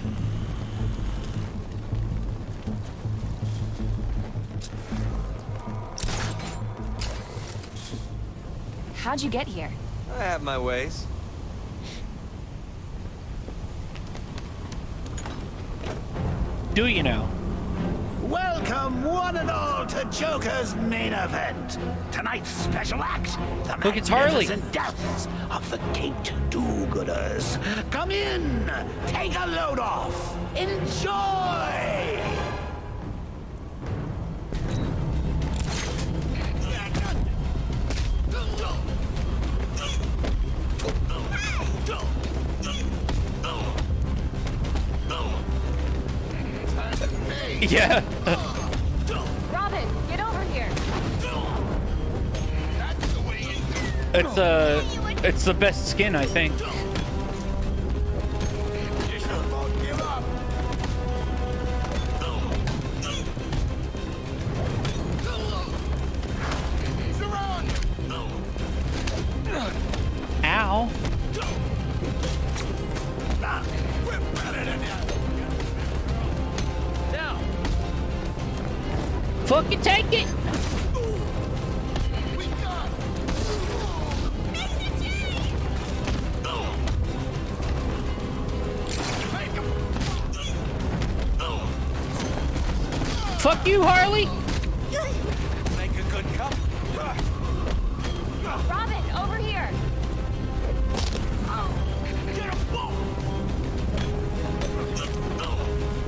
How'd you get here? I have my ways. Do you know? Welcome, one and all, to Joker's main event. Tonight's special act, the Look, it's Harley. magnificent deaths of the Caped Do-Gooders. Come in, take a load off, enjoy! Yeah. Robin, get over here. It's the best skin, I think. Ow. Fucking take it! Fuck you, Harley! Make a good cup. Robin, over here.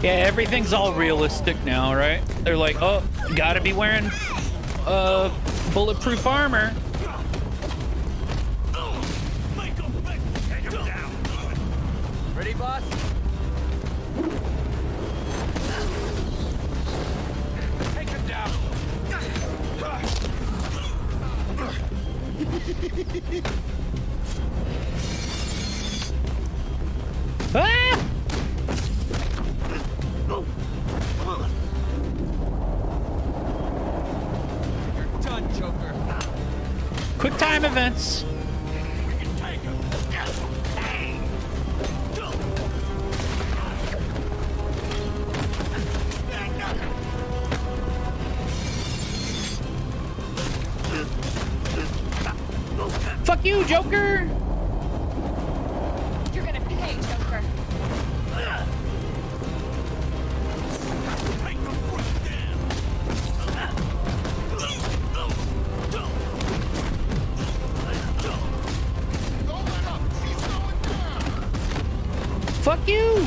Yeah, everything's all realistic now, right? They're like, oh, gotta be wearing bulletproof armor. Ready, boss? Take him down. Ah! You're done, Joker. Quick time events. We can take him. Fuck you, Joker! You're gonna pay, Joker. Take the foot down. Fuck you!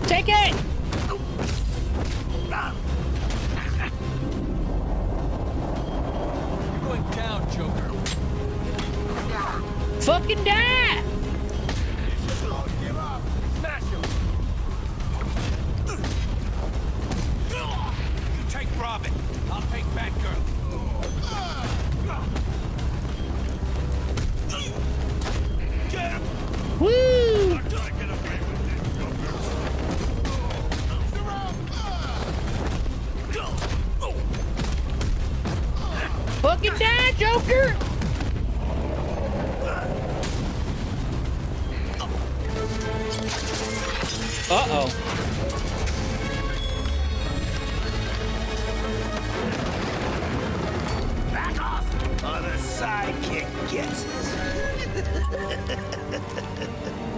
Take it! You're going down, Joker. Fucking die! Give up! Smash him! You take Robin. I'll take Batgirl. Get him! Woo! Not gonna get away with this, Fucking die, Joker! Uh-oh. Back off, or the sidekick gets it.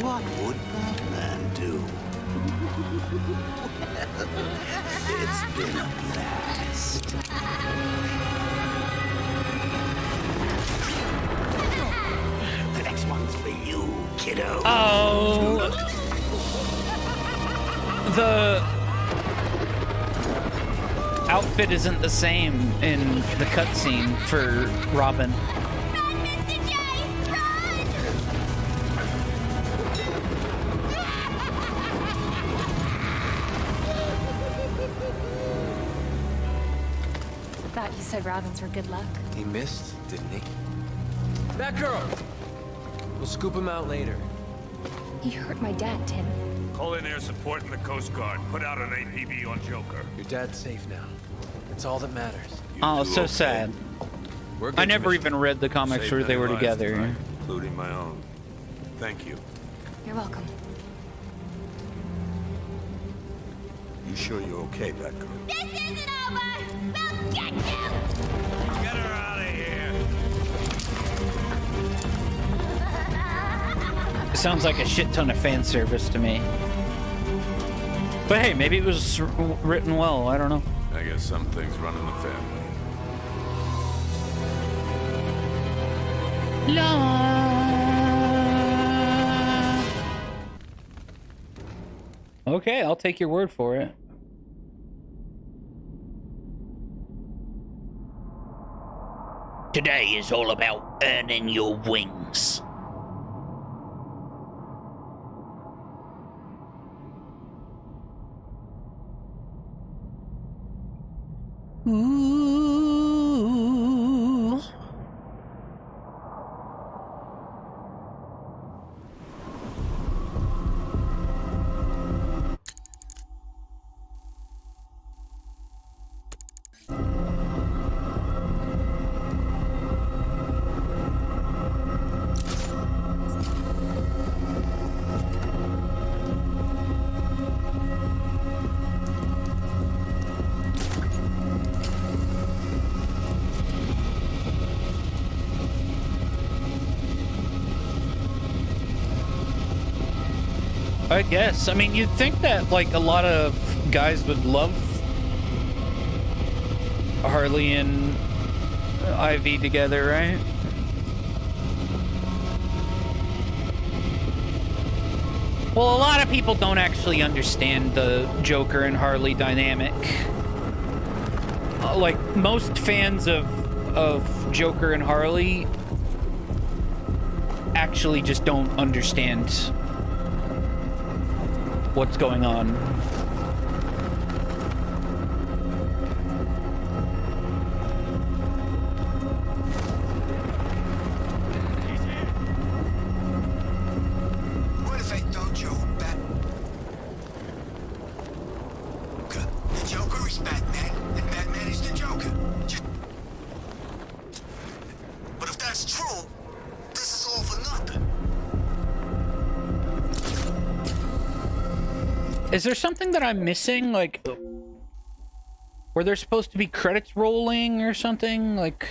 What would Batman do? It's been a blast. The next one's for you, kiddo. Oh. The outfit isn't the same in the cutscene for Robin. Thought you said Robins were good luck. He missed, didn't he? Batgirl! We'll scoop him out later. He hurt my dad, Tim. Call in air support and the Coast Guard. Put out an APB on Joker. Your dad's safe now. That's all that matters. Oh, so sad. We're good, I never Commissioner. even read the comics where they were together. Including my own. Thank you. You're welcome. You sure you're okay, Batgirl? This isn't over! We'll get you! Get her out of here! Sounds like a shit ton of fan service to me. But hey, maybe it was written well. I don't know. I guess some things run in the family. Okay, I'll take your word for it. Today is all about earning your wings. Ooh. I guess. I mean, you'd think that, like, a lot of guys would love Harley and Ivy together, right? Well, a lot of people don't actually understand the Joker and Harley dynamic. Like, most fans of Joker and Harley actually just don't understand what's going on. What if I told you the Joker is Batman and Batman is the Joker? But if that's true, this is all for nothing. Is there something that I'm missing? Like, were there supposed to be credits rolling or something? Like...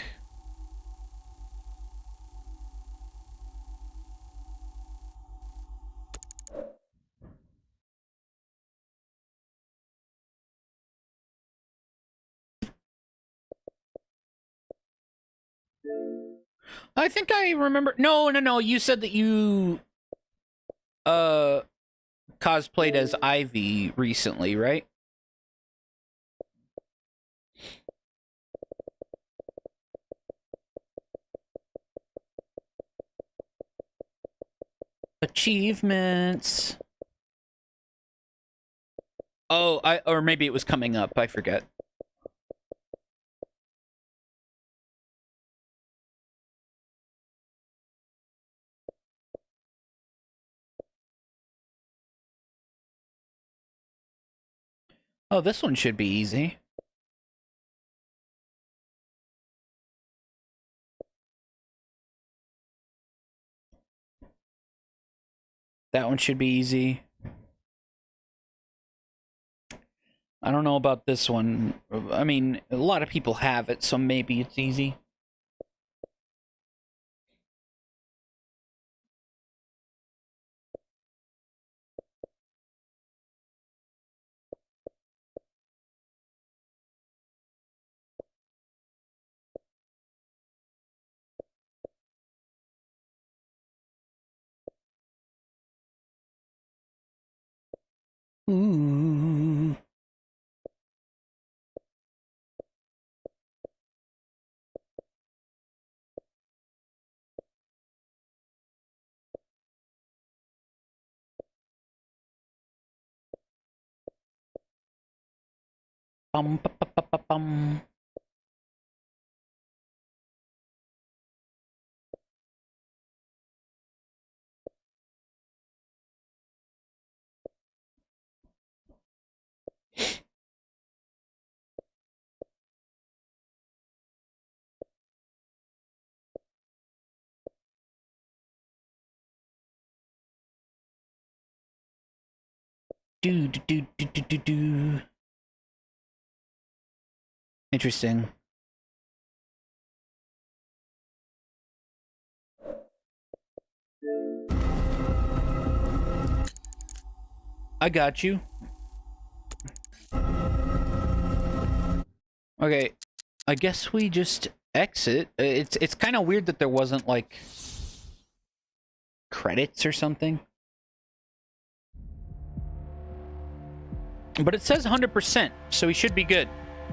I think I remember. No. You said that you cosplayed as Ivy recently, right? Achievements. Oh, or maybe it was coming up. I forget. Oh, this one should be easy. That one should be easy. I don't know about this one. I mean, a lot of people have it, so maybe it's easy. Ooh. Bum, ba, ba, ba, ba, bum. Do. Interesting. I got you. Okay, I guess we just exit. It's kind of weird that there wasn't like credits or something. But it says 100%, so we should be good.